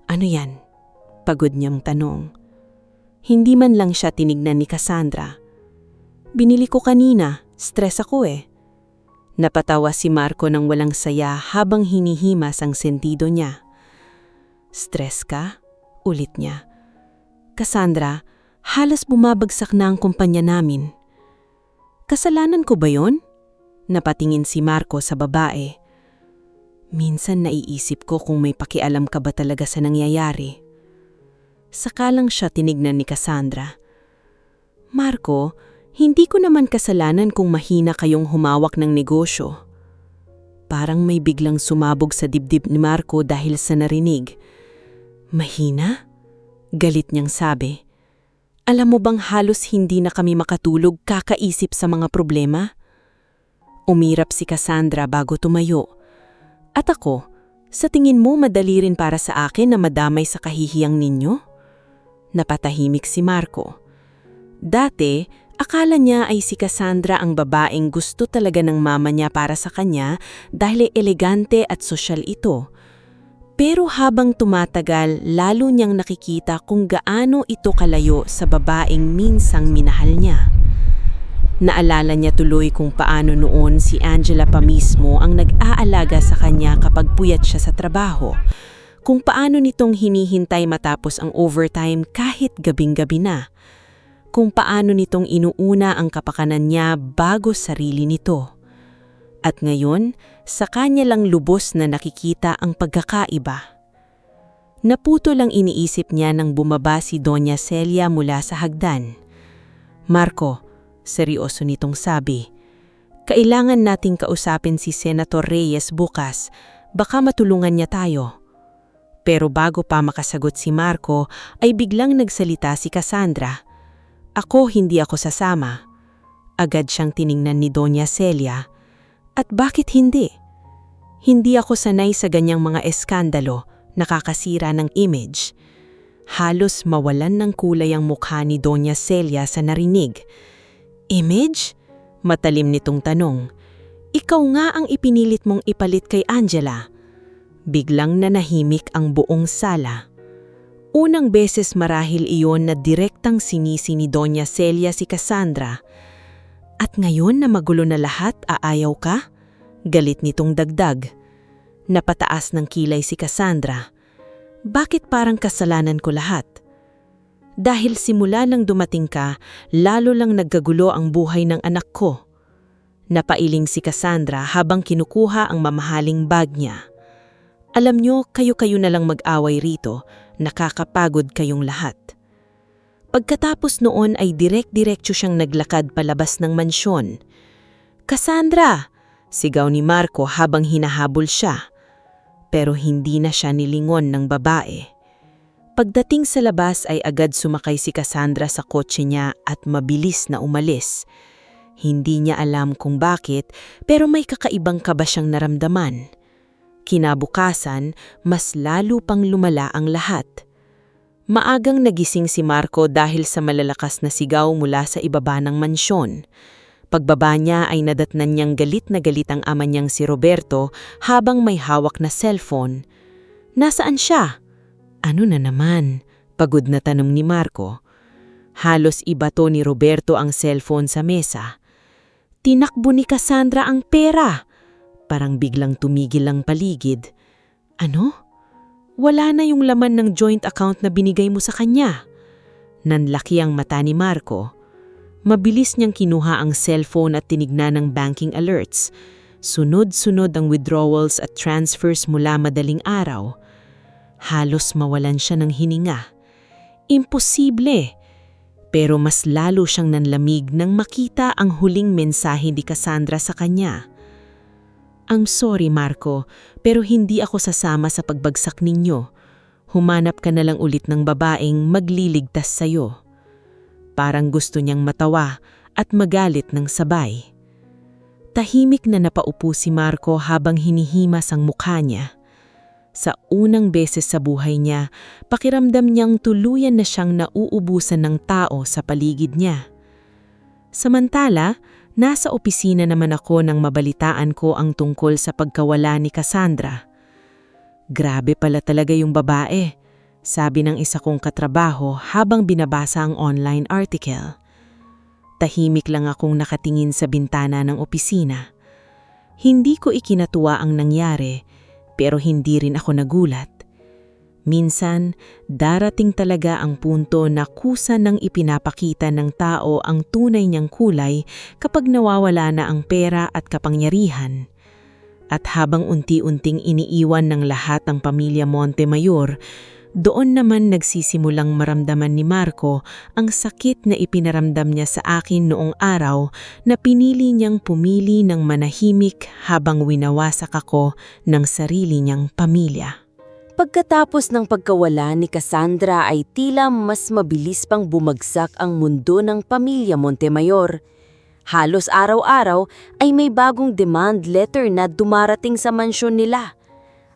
Ano yan? Pagod niyang tanong. Hindi man lang siya tinignan ni Cassandra. Binili ko kanina, stress ako eh. Napatawa si Marco ng walang saya habang hinihimas ang sentido niya. Stress ka? Ulit niya. Cassandra, halos bumabagsak na ang kumpanya namin. Kasalanan ko ba yon? Napatingin si Marco sa babae. Minsan naiisip ko kung may pakialam ka ba talaga sa nangyayari. Saka lang siya tinignan ni Cassandra. Marco, hindi ko naman kasalanan kung mahina kayong humawak ng negosyo. Parang may biglang sumabog sa dibdib ni Marco dahil sa narinig. Mahina? Galit niyang sabi. Alam mo bang halos hindi na kami makatulog kakaisip sa mga problema? Umirap si Cassandra bago tumayo. At ako, sa tingin mo madali rin para sa akin na madamay sa kahihiyang ninyo? Napatahimik si Marco. Dati, akala niya ay si Cassandra ang babaeng gusto talaga ng mama niya para sa kanya dahil elegante at sosyal ito. Pero habang tumatagal, lalo niyang nakikita kung gaano ito kalayo sa babaeng minsang minahal niya. Naalala niya tuloy kung paano noon si Angela pa mismo ang nag-aalaga sa kanya kapag puyat siya sa trabaho. Kung paano nitong hinihintay matapos ang overtime kahit gabing-gabi na. Kung paano nitong inuuna ang kapakanan niya bago sarili nito. At ngayon, sa kanya lang lubos na nakikita ang pagkakaiba. Naputo lang iniisip niya nang bumaba si Doña Celia mula sa hagdan. Marco, seryoso nitong sabi, kailangan nating kausapin si Senator Reyes bukas, baka matulungan niya tayo. Pero bago pa makasagot si Marco, ay biglang nagsalita si Cassandra. Ako hindi ako sasama. Agad siyang tiningnan ni Doña Celia. At bakit hindi? Hindi ako sanay sa ganyang mga eskandalo, nakakasira ng image. Halos mawalan ng kulay ang mukha ni Doña Celia sa narinig. Image? Matalim nitong tanong. Ikaw nga ang ipinilit mong ipalit kay Angela. Biglang nanahimik ang buong sala. Unang beses marahil iyon na direktang sinisi ni Doña Celia si Cassandra. At ngayon na magulo na lahat, aayaw ka? Galit nitong dagdag. Napataas ng kilay si Cassandra. Bakit parang kasalanan ko lahat? Dahil simula nang dumating ka, lalo lang nagkagulo ang buhay ng anak ko. Napailing si Cassandra habang kinukuha ang mamahaling bag niya. Alam nyo, kayo-kayo na lang mag-away rito, nakakapagod kayong lahat. Pagkatapos noon ay direk-direksyo siyang naglakad palabas ng mansyon. Cassandra! Sigaw ni Marco habang hinahabol siya. Pero hindi na siya nilingon ng babae. Pagdating sa labas ay agad sumakay si Cassandra sa kotse niya at mabilis na umalis. Hindi niya alam kung bakit, pero may kakaibang kaba siyang naramdaman. Kinabukasan, mas lalo pang lumala ang lahat. Maagang nagising si Marco dahil sa malalakas na sigaw mula sa ibaba ng mansyon. Pagbaba niya ay nadatnan niyang galit na galit ang ama niyang si Roberto habang may hawak na cellphone. Nasaan siya? Ano na naman? Pagod na tanong ni Marco. Halos ibato ni Roberto ang cellphone sa mesa. Tinakbo ni Cassandra ang pera. Parang biglang tumigil ang paligid. Ano? Wala na yung laman ng joint account na binigay mo sa kanya. Nanlaki ang mata ni Marco. Mabilis niyang kinuha ang cellphone at tinignan ng banking alerts. Sunod-sunod ang withdrawals at transfers mula madaling araw. Halos mawalan siya ng hininga. Imposible! Pero mas lalo siyang nanlamig nang makita ang huling mensahe ni Cassandra sa kanya. I'm sorry Marco, pero hindi ako sasama sa pagbagsak ninyo. Humanap ka na lang ulit ng babaeng magliligtas sa'yo. Parang gusto niyang matawa at magalit ng sabay. Tahimik na napaupo si Marco habang hinihimas ang mukha niya. Sa unang beses sa buhay niya, pakiramdam niyang tuluyan na siyang nauubusan ng tao sa paligid niya. Samantala, nasa opisina naman ako nang mabalitaan ko ang tungkol sa pagkawala ni Cassandra. Grabe pala talaga yung babae, sabi ng isa kong katrabaho habang binabasa ang online article. Tahimik lang akong nakatingin sa bintana ng opisina. Hindi ko ikinatuwa ang nangyari, pero hindi rin ako nagulat. Minsan, darating talaga ang punto na kusa nang ipinapakita ng tao ang tunay niyang kulay kapag nawawala na ang pera at kapangyarihan. At habang unti-unting iniiwan ng lahat ang pamilya Montemayor, doon naman nagsisimulang maramdaman ni Marco ang sakit na ipinaramdam niya sa akin noong araw na pinili niyang pumili ng manahimik habang winawasak ako ng sarili niyang pamilya. Pagkatapos ng pagkawala ni Cassandra ay tila mas mabilis pang bumagsak ang mundo ng pamilya Montemayor. Halos araw-araw ay may bagong demand letter na dumarating sa mansyon nila.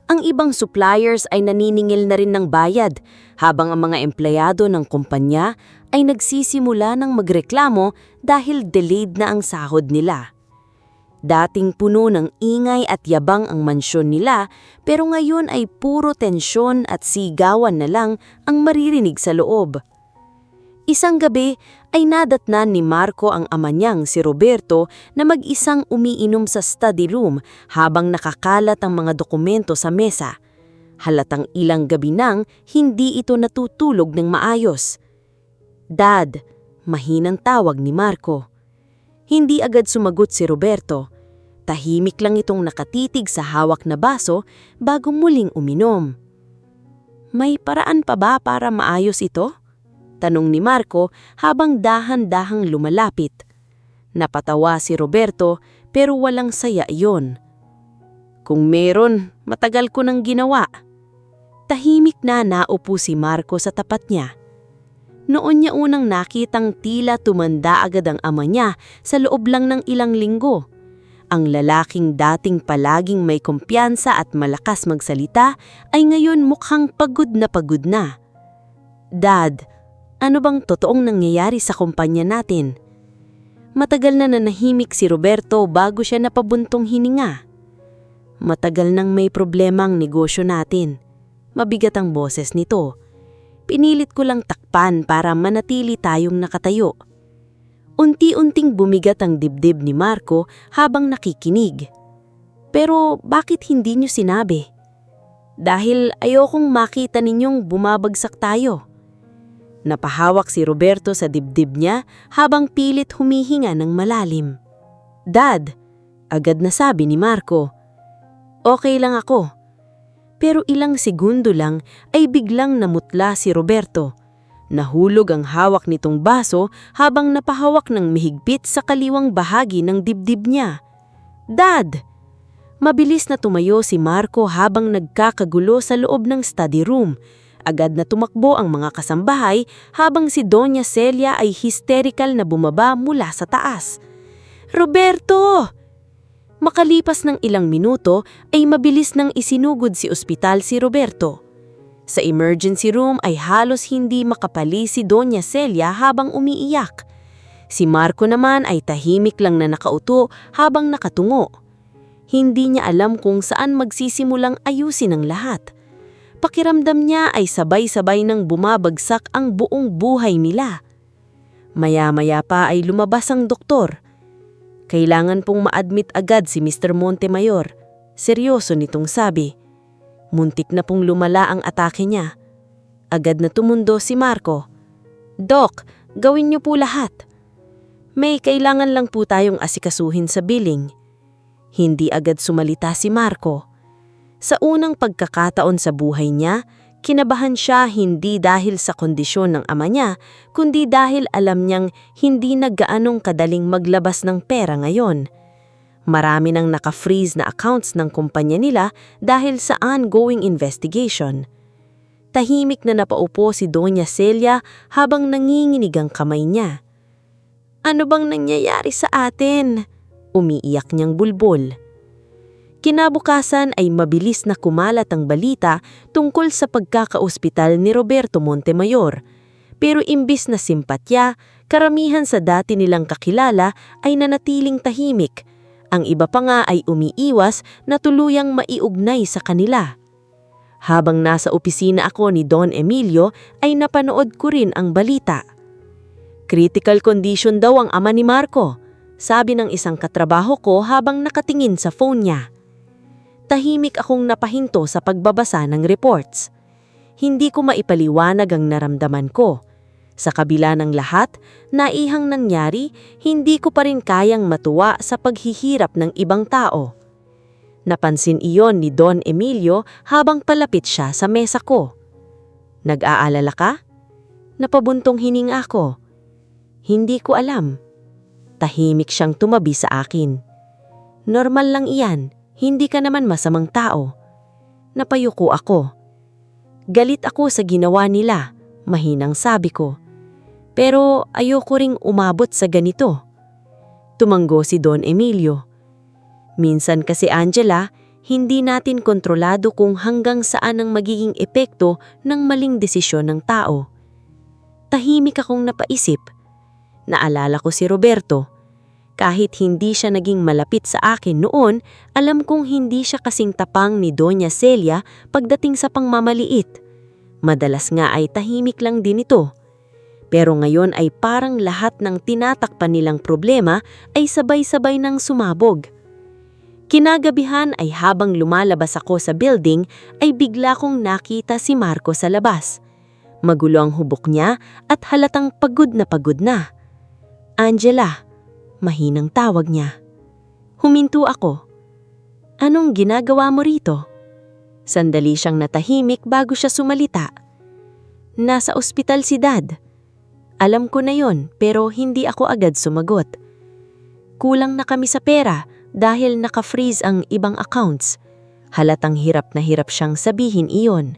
Ang ibang suppliers ay naniningil na rin ng bayad, habang ang mga empleyado ng kumpanya ay nagsisimula ng magreklamo dahil delayed na ang sahod nila. Dating puno ng ingay at yabang ang mansyon nila, pero ngayon ay puro tensyon at sigawan na lang ang maririnig sa loob. Isang gabi ay nadatnan ni Marco ang ama niyang si Roberto na mag-isang umiinom sa study room habang nakakalat ang mga dokumento sa mesa. Halatang ilang gabi nang hindi ito natutulog ng maayos. "Dad," mahinang tawag ni Marco. Hindi agad sumagot si Roberto. Tahimik lang itong nakatitig sa hawak na baso bago muling uminom. "May paraan pa ba para maayos ito?" tanong ni Marco habang dahan-dahang lumalapit. Napatawa si Roberto pero walang saya iyon. "Kung meron, matagal ko nang ginawa." Tahimik na naupo si Marco sa tapat niya. Noon niya unang nakitang tila tumanda agad ang ama niya sa loob lang ng ilang linggo. Ang lalaking dating palaging may kumpiyansa at malakas magsalita ay ngayon mukhang pagod na. "Dad, ano bang totoong nangyayari sa kumpanya natin?" Matagal na nanahimik si Roberto bago siya napabuntong hininga. "Matagal nang may problema ang negosyo natin." Mabigat ang boses nito. "Pinilit ko lang takpan para manatili tayong nakatayo." Unti-unting bumigat ang dibdib ni Marco habang nakikinig. "Pero bakit hindi niyo sinabi?" "Dahil ayokong makita ninyong bumabagsak tayo." Napahawak si Roberto sa dibdib niya habang pilit humihinga ng malalim. "Dad," agad na sabi ni Marco. "Okay lang ako." Pero ilang segundo lang ay biglang namutla si Roberto. Nahulog ang hawak nitong baso habang napahawak ng mahigpit sa kaliwang bahagi ng dibdib niya. "Dad!" Mabilis na tumayo si Marco habang nagkakagulo sa loob ng study room. Agad na tumakbo ang mga kasambahay habang si Doña Celia ay hysterical na bumaba mula sa taas. "Roberto!" Makalipas ng ilang minuto ay mabilis nang isinugod si ospital si Roberto. Sa emergency room ay halos hindi makapali si Doña Celia habang umiiyak. Si Marco naman ay tahimik lang na nakauto habang nakatungo. Hindi niya alam kung saan magsisimulang ayusin ang lahat. Pakiramdam niya ay sabay-sabay nang bumabagsak ang buong buhay nila. Maya-maya pa ay lumabas ang doktor. "Kailangan pong ma-admit agad si Mr. Montemayor." Seryoso nitong sabi. Muntik na pong lumala ang atake niya. Agad na tumundo si Marco. "Doc, gawin niyo po lahat. May kailangan lang po tayong asikasuhin sa billing." Hindi agad sumalita si Marco. Sa unang pagkakataon sa buhay niya, kinabahan siya hindi dahil sa kondisyon ng ama niya, kundi dahil alam niyang hindi na gaanong kadaling maglabas ng pera ngayon. Marami nang naka-freeze na accounts ng kumpanya nila dahil sa ongoing investigation. Tahimik na napaupo si Doña Celia habang nanginginig ang kamay niya. "Ano bang nangyayari sa atin?" Umiiyak niyang bulbol. Kinabukasan ay mabilis na kumalat ang balita tungkol sa pagkakaospital ni Roberto Montemayor. Pero imbis na simpatya, karamihan sa dati nilang kakilala ay nanatiling tahimik. Ang iba pa nga ay umiiwas na tuluyang maiugnay sa kanila. Habang nasa opisina ako ni Don Emilio ay napanood ko rin ang balita. "Critical condition daw ang ama ni Marco," sabi ng isang katrabaho ko habang nakatingin sa phone niya. Tahimik akong napahinto sa pagbabasa ng reports. Hindi ko maipaliwanag ang naramdaman ko. Sa kabila ng lahat, naihang nangyari, hindi ko pa rin kayang matuwa sa paghihirap ng ibang tao. Napansin iyon ni Don Emilio habang palapit siya sa mesa ko. "Nag-aalala ka?" Napabuntong hininga ako. "Hindi ko alam." Tahimik siyang tumabi sa akin. "Normal lang iyan. Hindi ka naman masamang tao." Napayuko ako. "Galit ako sa ginawa nila," mahinang sabi ko. "Pero ayoko ring umabot sa ganito." Tumanggo si Don Emilio. "Minsan kasi Angela, hindi natin kontrolado kung hanggang saan ang magiging epekto ng maling desisyon ng tao." Tahimik akong napaisip. Naalala ko si Roberto. Kahit hindi siya naging malapit sa akin noon, alam kong hindi siya kasing tapang ni Doña Celia pagdating sa pangmamaliit. Madalas nga ay tahimik lang din ito. Pero ngayon ay parang lahat ng tinatakpan nilang problema ay sabay-sabay nang sumabog. Kinagabihan ay habang lumalabas ako sa building ay bigla kong nakita si Marco sa labas. Magulo ang hubok niya at halatang pagod na. Angela, mahinang tawag niya. Huminto ako. Anong ginagawa mo rito? Sandali siyang natahimik bago siya sumalita. Nasa ospital si Dad. Alam ko na yon pero hindi ako agad sumagot. Kulang na kami sa pera dahil naka-freeze ang ibang accounts. Halatang hirap na hirap siyang sabihin iyon.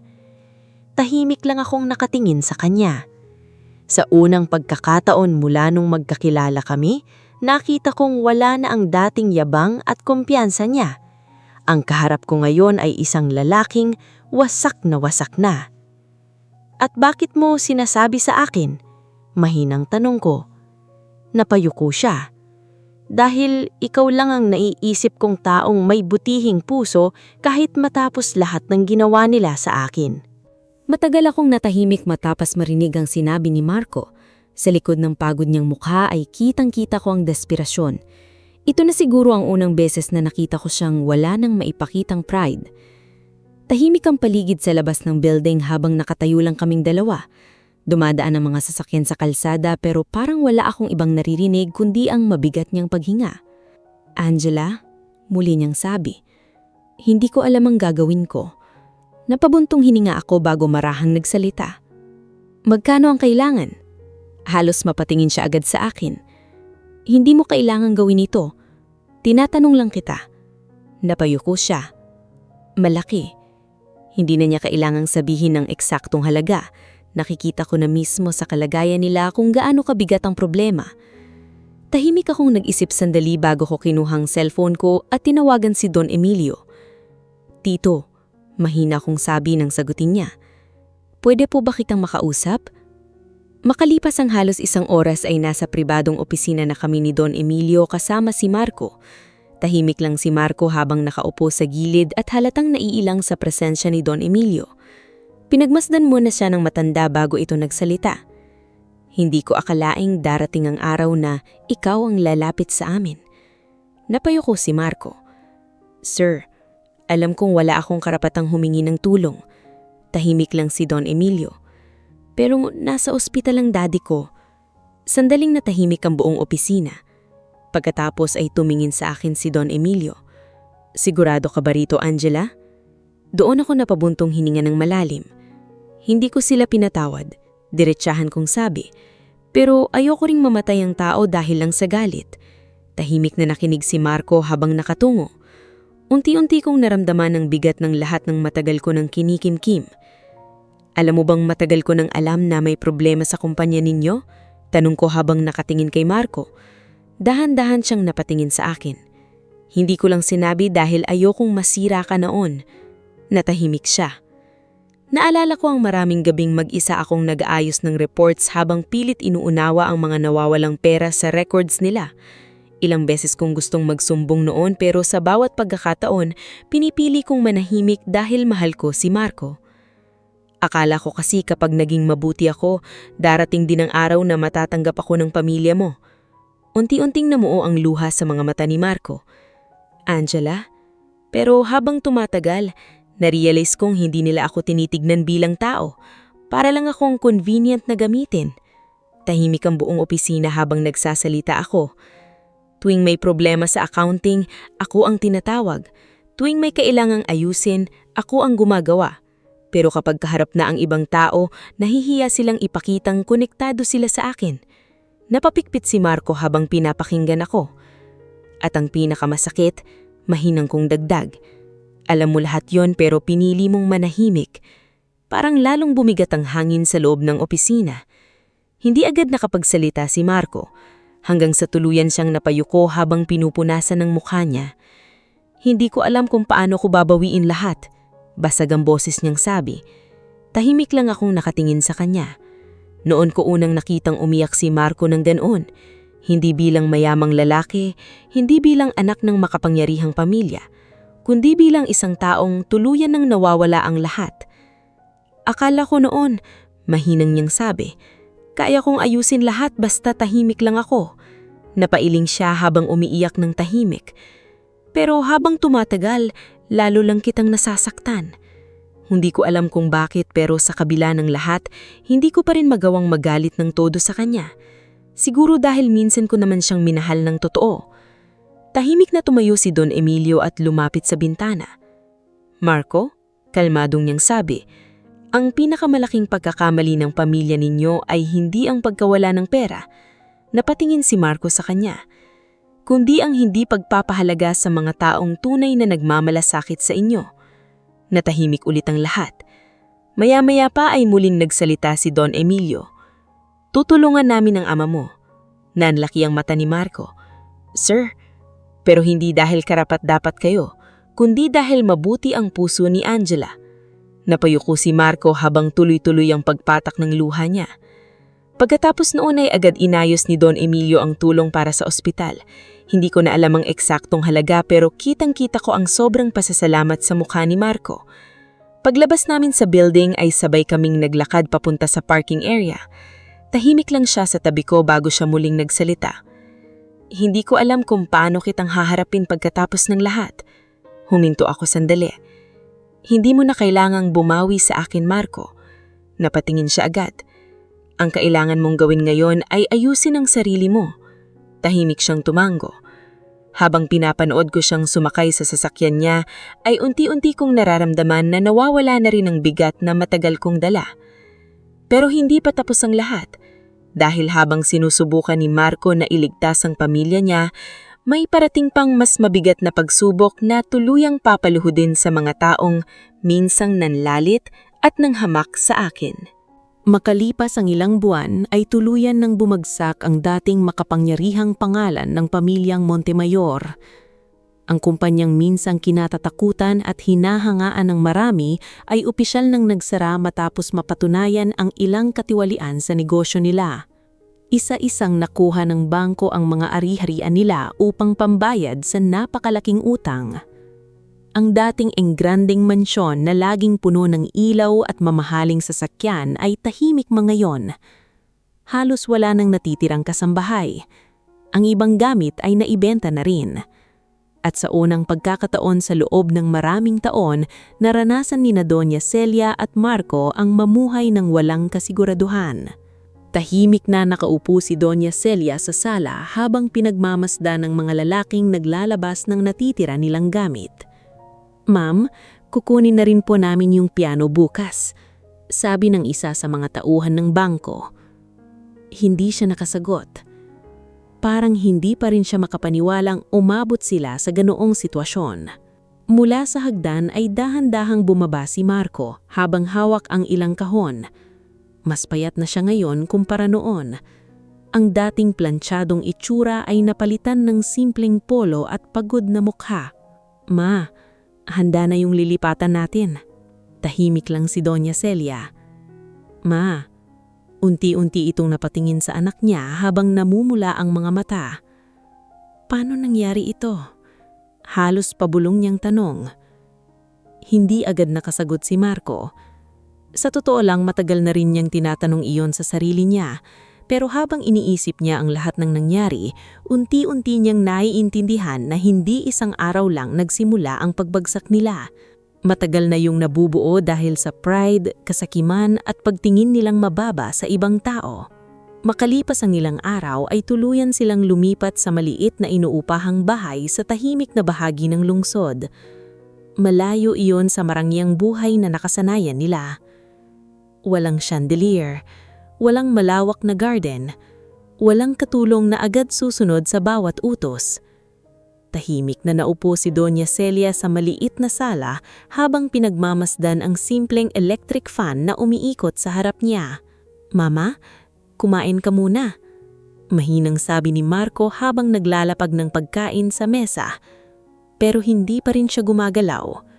Tahimik lang akong nakatingin sa kanya. Sa unang pagkakataon mula nung magkakilala kami, nakita kong wala na ang dating yabang at kumpiyansa niya. Ang kaharap ko ngayon ay isang lalaking wasak na. At bakit mo sinasabi sa akin? Mahinang tanong ko. Napayuko siya. Dahil ikaw lang ang naiisip kong taong may butihing puso kahit matapos lahat ng ginawa nila sa akin. Matagal akong natahimik matapos marinig ang sinabi ni Marco. Sa likod ng pagod niyang mukha ay kitang-kita ko ang desperasyon. Ito na siguro ang unang beses na nakita ko siyang wala nang maipakitang pride. Tahimik ang paligid sa labas ng building habang nakatayo lang kaming dalawa. Dumadaan ang mga sasakyan sa kalsada pero parang wala akong ibang naririnig kundi ang mabigat niyang paghinga. Angela, muli niyang sabi. Hindi ko alam ang gagawin ko. Napabuntong hininga ako bago marahang nagsalita. Magkano ang kailangan? Halos mapatingin siya agad sa akin. Hindi mo kailangang gawin ito. Tinatanong lang kita. Napayuko siya. Malaki. Hindi na niya kailangang sabihin ng eksaktong halaga. Nakikita ko na mismo sa kalagayan nila kung gaano kabigat ang problema. Tahimik akong nag-isip sandali bago ko kinuhang cellphone ko at tinawagan si Don Emilio. Tito, mahina akong sabi ng sagutin niya. Pwede po ba kitang makausap? Makalipas ang halos 1 oras ay nasa pribadong opisina na kami ni Don Emilio kasama si Marco. Tahimik lang si Marco habang nakaupo sa gilid at halatang naiilang sa presensya ni Don Emilio. Pinagmasdan muna siya ng matanda bago ito nagsalita. Hindi ko akalaing darating ang araw na ikaw ang lalapit sa amin. Napayuko si Marco. Sir, alam kong wala akong karapatang humingi ng tulong. Tahimik lang si Don Emilio. Pero nasa ospital ang daddy ko. Sandaling natahimik ang buong opisina. Pagkatapos ay tumingin sa akin si Don Emilio. Sigurado ka ba rito, Angela? Doon ako napabuntong hininga ng malalim. Hindi ko sila pinatawad, diretsahan kong sabi. Pero ayoko ring mamatay ang tao dahil lang sa galit. Tahimik na nakinig si Marco habang nakatungo. Unti-unti kong naramdaman ang bigat ng lahat ng matagal ko ng kinikimkim. Alam mo bang matagal ko nang alam na may problema sa kumpanya ninyo? Tanong ko habang nakatingin kay Marco. Dahan-dahan siyang napatingin sa akin. Hindi ko lang sinabi dahil ayokong masira ka noon. Natahimik siya. Naalala ko ang maraming gabing mag-isa akong nag-aayos ng reports habang pilit inuunawa ang mga nawawalang pera sa records nila. Ilang beses kong gustong magsumbong noon pero sa bawat pagkakataon, pinipili kong manahimik dahil mahal ko si Marco. Akala ko kasi kapag naging mabuti ako, darating din ang araw na matatanggap ako ng pamilya mo. Unti-unting namuo ang luha sa mga mata ni Marco. Angela? Pero habang tumatagal, narealize kong hindi nila ako tinitignan bilang tao. Para lang akong convenient na gamitin. Tahimik ang buong opisina habang nagsasalita ako. Tuwing may problema sa accounting, ako ang tinatawag. Tuwing may kailangang ayusin, ako ang gumagawa. Pero kapag kaharap na ang ibang tao, nahihiya silang ipakitang konektado sila sa akin. Napapikpit si Marco habang pinapakinggan ako. At ang pinakamasakit, mahinang kong dagdag. Alam mo lahat yon pero pinili mong manahimik. Parang lalong bumigat ang hangin sa loob ng opisina. Hindi agad nakapagsalita si Marco. Hanggang sa tuluyan siyang napayuko habang pinupunasan ng mukha niya. Hindi ko alam kung paano ko babawiin lahat. Basag ang boses niyang sabi. Tahimik lang akong nakatingin sa kanya. Noon ko unang nakitang umiyak si Marco ng ganoon. Hindi bilang mayamang lalaki, hindi bilang anak ng makapangyarihang pamilya, kundi bilang isang taong tuluyan ng nawawala ang lahat. Akala ko noon, mahinang niyang sabi, Kaya kong ayusin lahat basta tahimik lang ako. Napailing siya habang umiiyak ng tahimik. Pero habang tumatagal, lalo lang kitang nasasaktan. Hindi ko alam kung bakit pero sa kabila ng lahat, hindi ko pa rin magawang magalit ng todo sa kanya. Siguro dahil minsan ko naman siyang minahal ng totoo. Tahimik na tumayo si Don Emilio at lumapit sa bintana. Marco, kalmadong niyang sabi, ang pinakamalaking pagkakamali ng pamilya ninyo ay hindi ang pagkawala ng pera. Napatingin si Marco sa kanya, kundi ang hindi pagpapahalaga sa mga taong tunay na nagmamalasakit sa inyo. Natahimik ulit ang lahat. Maya-maya pa ay muling nagsalita si Don Emilio. Tutulungan namin ang ama mo. Nanlaki ang mata ni Marco. Sir, pero hindi dahil karapat-dapat kayo, kundi dahil mabuti ang puso ni Angela. Napayuko si Marco habang tuloy-tuloy ang pagpatak ng luha niya. Pagkatapos noon ay agad inayos ni Don Emilio ang tulong para sa ospital. Hindi ko na alam ang eksaktong halaga pero kitang-kita ko ang sobrang pasasalamat sa mukha ni Marco. Paglabas namin sa building ay sabay kaming naglakad papunta sa parking area. Tahimik lang siya sa tabi ko bago siya muling nagsalita. Hindi ko alam kung paano kitang haharapin pagkatapos ng lahat. Huminto ako sandali. Hindi mo na kailangang bumawi sa akin, Marco. Napatingin siya agad. Ang kailangan mong gawin ngayon ay ayusin ang sarili mo. Tahimik siyang tumango. Habang pinapanood ko siyang sumakay sa sasakyan niya, ay unti-unti kong nararamdaman na nawawala na rin ang bigat na matagal kong dala. Pero hindi pa tapos ang lahat. Dahil habang sinusubukan ni Marco na iligtas ang pamilya niya, may parating pang mas mabigat na pagsubok na tuluyang papaluhudin sa mga taong minsang nanlalit at nanghamak sa akin. Makalipas ang ilang buwan ay tuluyan ng bumagsak ang dating makapangyarihang pangalan ng pamilyang Montemayor. Ang kumpanyang minsang kinatatakutan at hinahangaan ng marami ay opisyal nang nagsara matapos mapatunayan ang ilang katiwalian sa negosyo nila. Isa-isang nakuha ng bangko ang mga ari-harian nila upang pambayad sa napakalaking utang. Ang dating engranding mansyon na laging puno ng ilaw at mamahaling sasakyan ay tahimik ngayon. Halos wala nang natitirang kasambahay. Ang ibang gamit ay naibenta na rin. At sa unang pagkakataon sa loob ng maraming taon, naranasan ni Doña Celia at Marco ang mamuhay ng walang kasiguraduhan. Tahimik na nakaupo si Doña Celia sa sala habang pinagmamasdan ng mga lalaking naglalabas ng natitira nilang gamit. Ma'am, kukunin na rin po namin yung piano bukas, sabi ng isa sa mga tauhan ng bangko. Hindi siya nakasagot. Parang hindi pa rin siya makapaniwalang umabot sila sa ganoong sitwasyon. Mula sa hagdan ay dahan-dahang bumaba si Marco habang hawak ang ilang kahon. Mas payat na siya ngayon kumpara noon. Ang dating plantsadong itsura ay napalitan ng simpleng polo at pagod na mukha. Ma, handa na yung lilipatan natin. Tahimik lang si Doña Celia. Ma, unti-unti itong napatingin sa anak niya habang namumula ang mga mata. Paano nangyari ito? Halos pabulong niyang tanong. Hindi agad nakasagot si Marco. Sa totoo lang matagal na rin niyang tinatanong iyon sa sarili niya. Pero habang iniisip niya ang lahat ng nangyari, unti-unti niyang naiintindihan na hindi isang araw lang nagsimula ang pagbagsak nila. Matagal na yung nabubuo dahil sa pride, kasakiman at pagtingin nilang mababa sa ibang tao. Makalipas ang ilang araw ay tuluyan silang lumipat sa maliit na inuupahang bahay sa tahimik na bahagi ng lungsod. Malayo iyon sa marangyang buhay na nakasanayan nila. Walang chandelier, walang malawak na garden, walang katulong na agad susunod sa bawat utos. Tahimik na naupo si Doña Celia sa maliit na sala habang pinagmamasdan ang simpleng electric fan na umiikot sa harap niya. Mama, kumain ka muna. Mahinang sabi ni Marco habang naglalapag ng pagkain sa mesa. Pero hindi pa rin siya gumagalaw.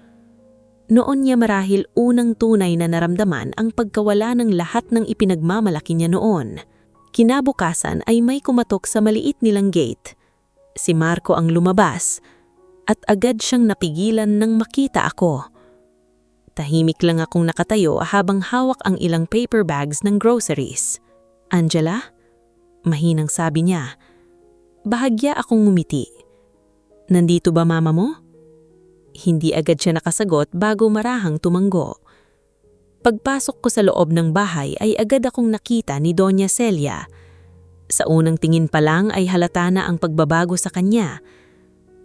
Noon niya marahil unang tunay na naramdaman ang pagkawala ng lahat ng ipinagmamalaki niya noon. Kinabukasan ay may kumatok sa maliit nilang gate. Si Marco ang lumabas at agad siyang napigilan nang makita ako. Tahimik lang akong nakatayo habang hawak ang ilang paper bags ng groceries. Angela? Mahinang sabi niya. Bahagya akong ngumiti. Nandito ba mama mo? Hindi agad siya nakasagot bago marahang tumanggo. Pagpasok ko sa loob ng bahay ay agad akong nakita ni Doña Celia. Sa unang tingin pa lang ay halata na ang pagbabago sa kanya.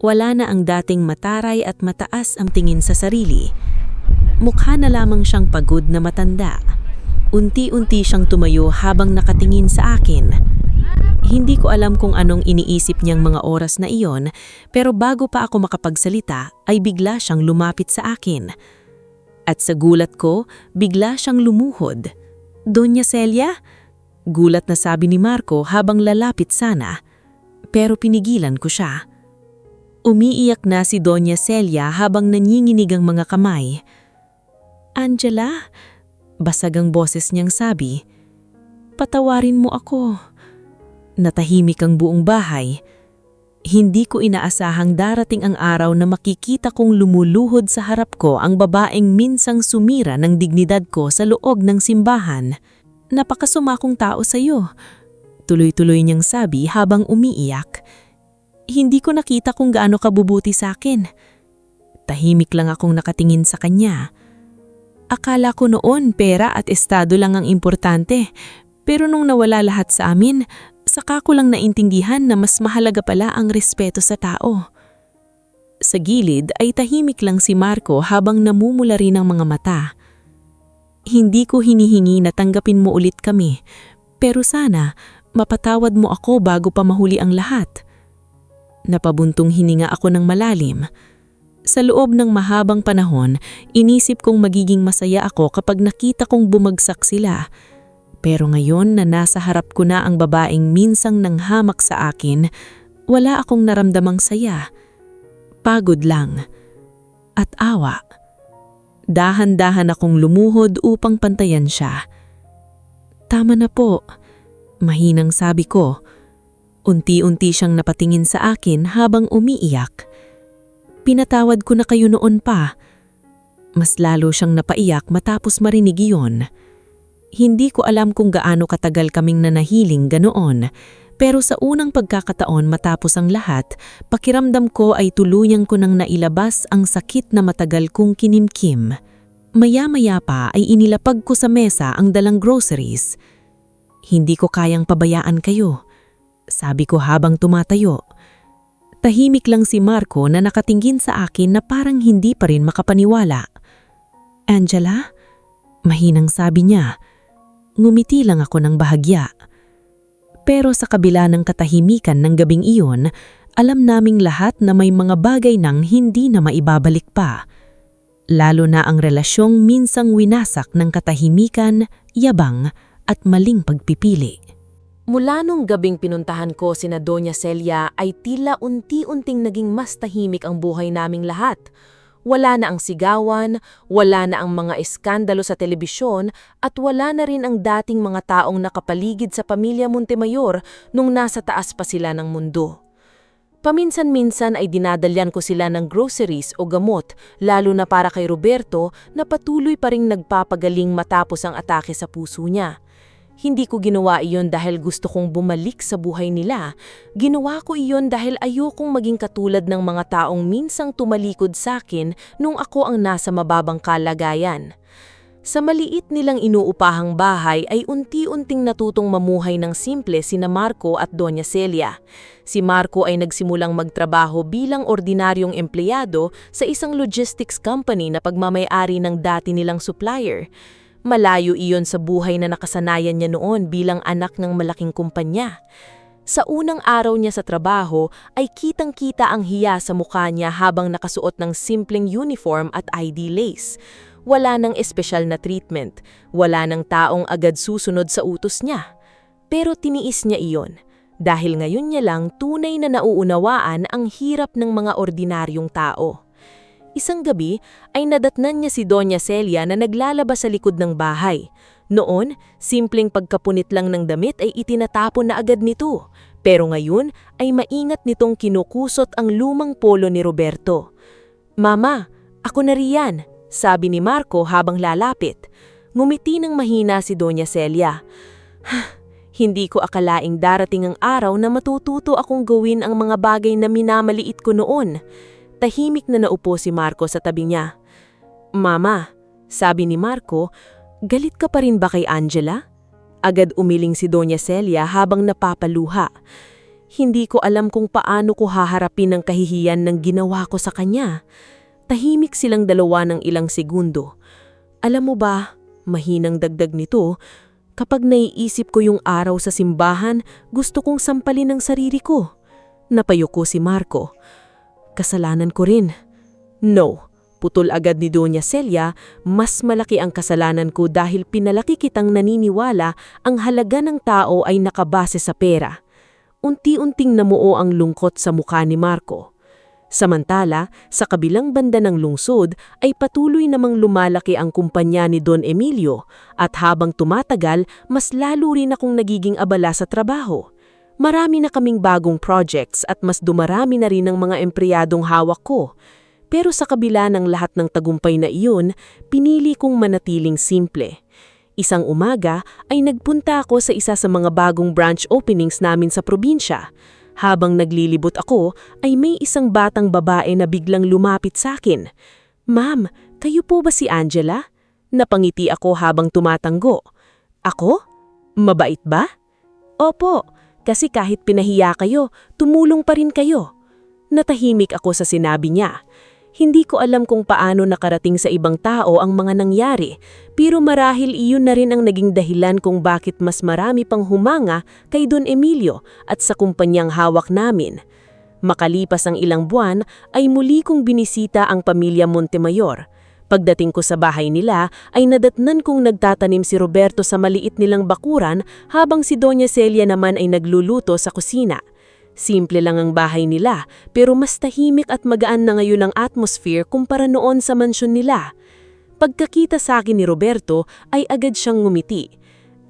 Wala na ang dating mataray at mataas ang tingin sa sarili. Mukha na lamang siyang pagod na matanda. Unti-unti siyang tumayo habang nakatingin sa akin. Hindi ko alam kung anong iniisip niyang mga oras na iyon, pero bago pa ako makapagsalita ay bigla siyang lumapit sa akin. At sa gulat ko, bigla siyang lumuhod. Doña Celia? Gulat na sabi ni Marco habang lalapit sana. Pero pinigilan ko siya. Umiiyak na si Doña Celia habang nanginginig ang mga kamay. Angela? Basag ang boses niyang sabi. Patawarin mo ako. Natahimik ang buong bahay. Hindi ko inaasahang darating ang araw na makikita kong lumuluhod sa harap ko ang babaeng minsang sumira ng dignidad ko sa loob ng simbahan. Napakasumakong tao sa iyo. Tuloy-tuloy niyang sabi habang umiiyak. Hindi ko nakita kung gaano kabubuti sa akin. Tahimik lang akong nakatingin sa kanya. Akala ko noon pera at estado lang ang importante, pero nung nawala lahat sa amin, saka ko lang naintindihan na mas mahalaga pala ang respeto sa tao. Sa gilid ay tahimik lang si Marco habang namumula rin ang mga mata. Hindi ko hinihingi na tanggapin mo ulit kami, pero sana mapatawad mo ako bago pa mahuli ang lahat. Napabuntong hininga ako ng malalim. Sa loob ng mahabang panahon, inisip kong magiging masaya ako kapag nakita kong bumagsak sila. Pero ngayon na nasa harap ko na ang babaeng minsang nanghamak sa akin, wala akong naramdamang saya. Pagod lang. At awa. Dahan-dahan akong lumuhod upang pantayan siya. Tama na po. Mahinang sabi ko. Unti-unti siyang napatingin sa akin habang umiiyak. Pinatawad ko na kayo noon pa. Mas lalo siyang napaiyak matapos marinig iyon. Hindi ko alam kung gaano katagal kaming nanahiling ganoon, pero sa unang pagkakataon matapos ang lahat, pakiramdam ko ay tuluyang ko nang nailabas ang sakit na matagal kong kinimkim. Maya-maya pa ay inilapag ko sa mesa ang dalang groceries. Hindi ko kayang pabayaan kayo, sabi ko habang tumatayo. Tahimik lang si Marco na nakatingin sa akin na parang hindi pa rin makapaniwala. Angela? Mahinang sabi niya. Ngumiti lang ako ng bahagya. Pero sa kabila ng katahimikan ng gabing iyon, alam naming lahat na may mga bagay nang hindi na maibabalik pa. Lalo na ang relasyong minsang winasak ng katahimikan, yabang at maling pagpipili. Mula nung gabing pinuntahan ko sina Doña Celia ay tila unti-unting naging mas tahimik ang buhay naming lahat. Wala na ang sigawan, wala na ang mga iskandalo sa telebisyon at wala na rin ang dating mga taong nakapaligid sa pamilya Montemayor nung nasa taas pa sila ng mundo. Paminsan-minsan ay dinadalyan ko sila ng groceries o gamot, lalo na para kay Roberto na patuloy pa ring nagpapagaling matapos ang atake sa puso niya. Hindi ko ginawa iyon dahil gusto kong bumalik sa buhay nila. Ginawa ko iyon dahil ayokong maging katulad ng mga taong minsang tumalikod sa akin nung ako ang nasa mababang kalagayan. Sa maliit nilang inuupahang bahay ay unti-unting natutong mamuhay ng simple sina Marco at Doña Celia. Si Marco ay nagsimulang magtrabaho bilang ordinaryong empleyado sa isang logistics company na pagmamay-ari ng dati nilang supplier. Malayo iyon sa buhay na nakasanayan niya noon bilang anak ng malaking kumpanya. Sa unang araw niya sa trabaho ay kitang-kita ang hiya sa mukha niya habang nakasuot ng simpleng uniform at ID lace. Wala nang espesyal na treatment, wala nang taong agad susunod sa utos niya. Pero tiniis niya iyon dahil ngayon niya lang tunay na nauunawaan ang hirap ng mga ordinaryong tao. Isang gabi ay nadatnan niya si Doña Celia na naglalabas sa likod ng bahay. Noon, simpleng pagkapunit lang ng damit ay itinatapon na agad nito. Pero ngayon ay maingat nitong kinukusot ang lumang polo ni Roberto. Mama, ako na riyan, sabi ni Marco habang lalapit. Ngumiti ng mahina si Doña Celia. Hindi ko akalaing darating ang araw na matututo akong gawin ang mga bagay na minamaliit ko noon. Tahimik na naupo si Marco sa tabi niya. Mama, sabi ni Marco, galit ka pa rin ba kay Angela? Agad umiling si Doña Celia habang napapaluha. Hindi ko alam kung paano ko haharapin ang kahihiyan ng ginawa ko sa kanya. Tahimik silang dalawa ng ilang segundo. Alam mo ba, mahinang dagdag nito, kapag naiisip ko yung araw sa simbahan, gusto kong sampalin ang sarili ko. Napayuko si Marco. Kasalanan ko rin. No, putol agad ni Doña Celia, mas malaki ang kasalanan ko dahil pinalaki kitang naniniwala ang halaga ng tao ay nakabase sa pera. Unti-unting namuo ang lungkot sa mukha ni Marco. Samantala, sa kabilang banda ng lungsod ay patuloy namang lumalaki ang kumpanya ni Don Emilio at habang tumatagal, mas lalo rin akong nagiging abala sa trabaho. Marami na kaming bagong projects at mas dumarami na rin ang mga empleyadong hawak ko. Pero sa kabila ng lahat ng tagumpay na iyon, pinili kong manatiling simple. Isang umaga ay nagpunta ako sa isa sa mga bagong branch openings namin sa probinsya. Habang naglilibot ako, ay may isang batang babae na biglang lumapit sa akin. Ma'am, kayo po ba si Angela? Napangiti ako habang tumatanggo. Ako? Mabait ba? Opo, kasi kahit pinahiya kayo, tumulong pa rin kayo. Natahimik ako sa sinabi niya. Hindi ko alam kung paano nakarating sa ibang tao ang mga nangyari, pero marahil iyon na rin ang naging dahilan kung bakit mas marami pang humanga kay Don Emilio at sa kumpanyang hawak namin. Makalipas ang ilang buwan ay muli kong binisita ang pamilya Montemayor. Pagdating ko sa bahay nila ay nadatnan kong nagtatanim si Roberto sa maliit nilang bakuran habang si Doña Celia naman ay nagluluto sa kusina. Simple lang ang bahay nila, pero mas tahimik at magaan na ngayon ang atmosphere kumpara noon sa mansyon nila. Pagkakita sa akin ni Roberto ay agad siyang ngumiti.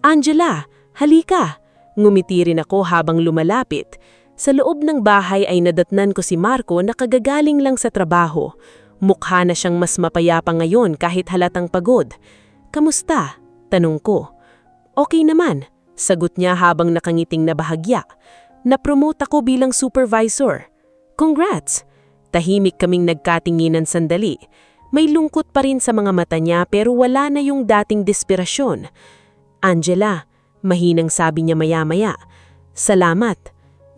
Angela, halika! Ngumiti rin ako habang lumalapit. Sa loob ng bahay ay nadatnan ko si Marco na kagagaling lang sa trabaho. Mukha na siyang mas mapayapa ngayon kahit halatang pagod. Kamusta? Tanong ko. Okay naman, sagot niya habang nakangiting na bahagya. Na-promote ako bilang supervisor. Congrats! Tahimik kaming nagkatinginan sandali. May lungkot pa rin sa mga mata niya pero wala na yung dating desperasyon. Angela, mahinang sabi niya maya-maya. Salamat.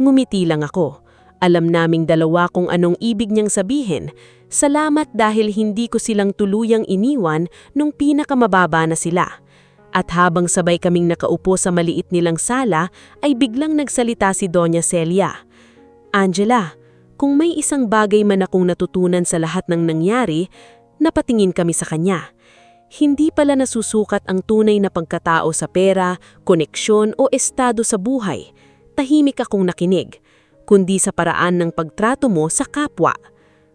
Ngumiti lang ako. Alam naming dalawa kung anong ibig niyang sabihin. Salamat dahil hindi ko silang tuluyang iniwan nung pinakamababa na sila. At habang sabay kaming nakaupo sa maliit nilang sala, ay biglang nagsalita si Doña Celia. Angela, kung may isang bagay man akong natutunan sa lahat ng nangyari, napatingin kami sa kanya. Hindi pala nasusukat ang tunay na pagkatao sa pera, koneksyon o estado sa buhay. Tahimik akong nakinig, kundi sa paraan ng pagtrato mo sa kapwa.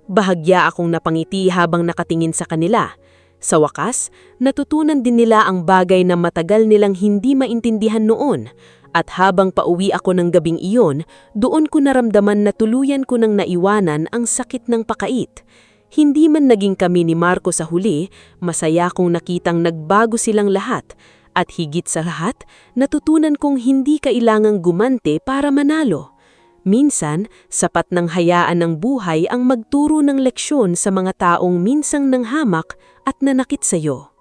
Bahagya akong napangiti habang nakatingin sa kanila. Sa wakas, natutunan din nila ang bagay na matagal nilang hindi maintindihan noon. At habang pauwi ako ng gabing iyon, doon ko naramdaman na tuluyan ko nang naiwanan ang sakit ng pakait. Hindi man naging kami ni Marco sa huli, masaya kong nakitang nagbago silang lahat. At higit sa lahat, natutunan kong hindi kailangang gumante para manalo. Minsan, sapat ng hayaan ng buhay ang magturo ng leksyon sa mga taong minsang nanghamak at nanakit sa iyo.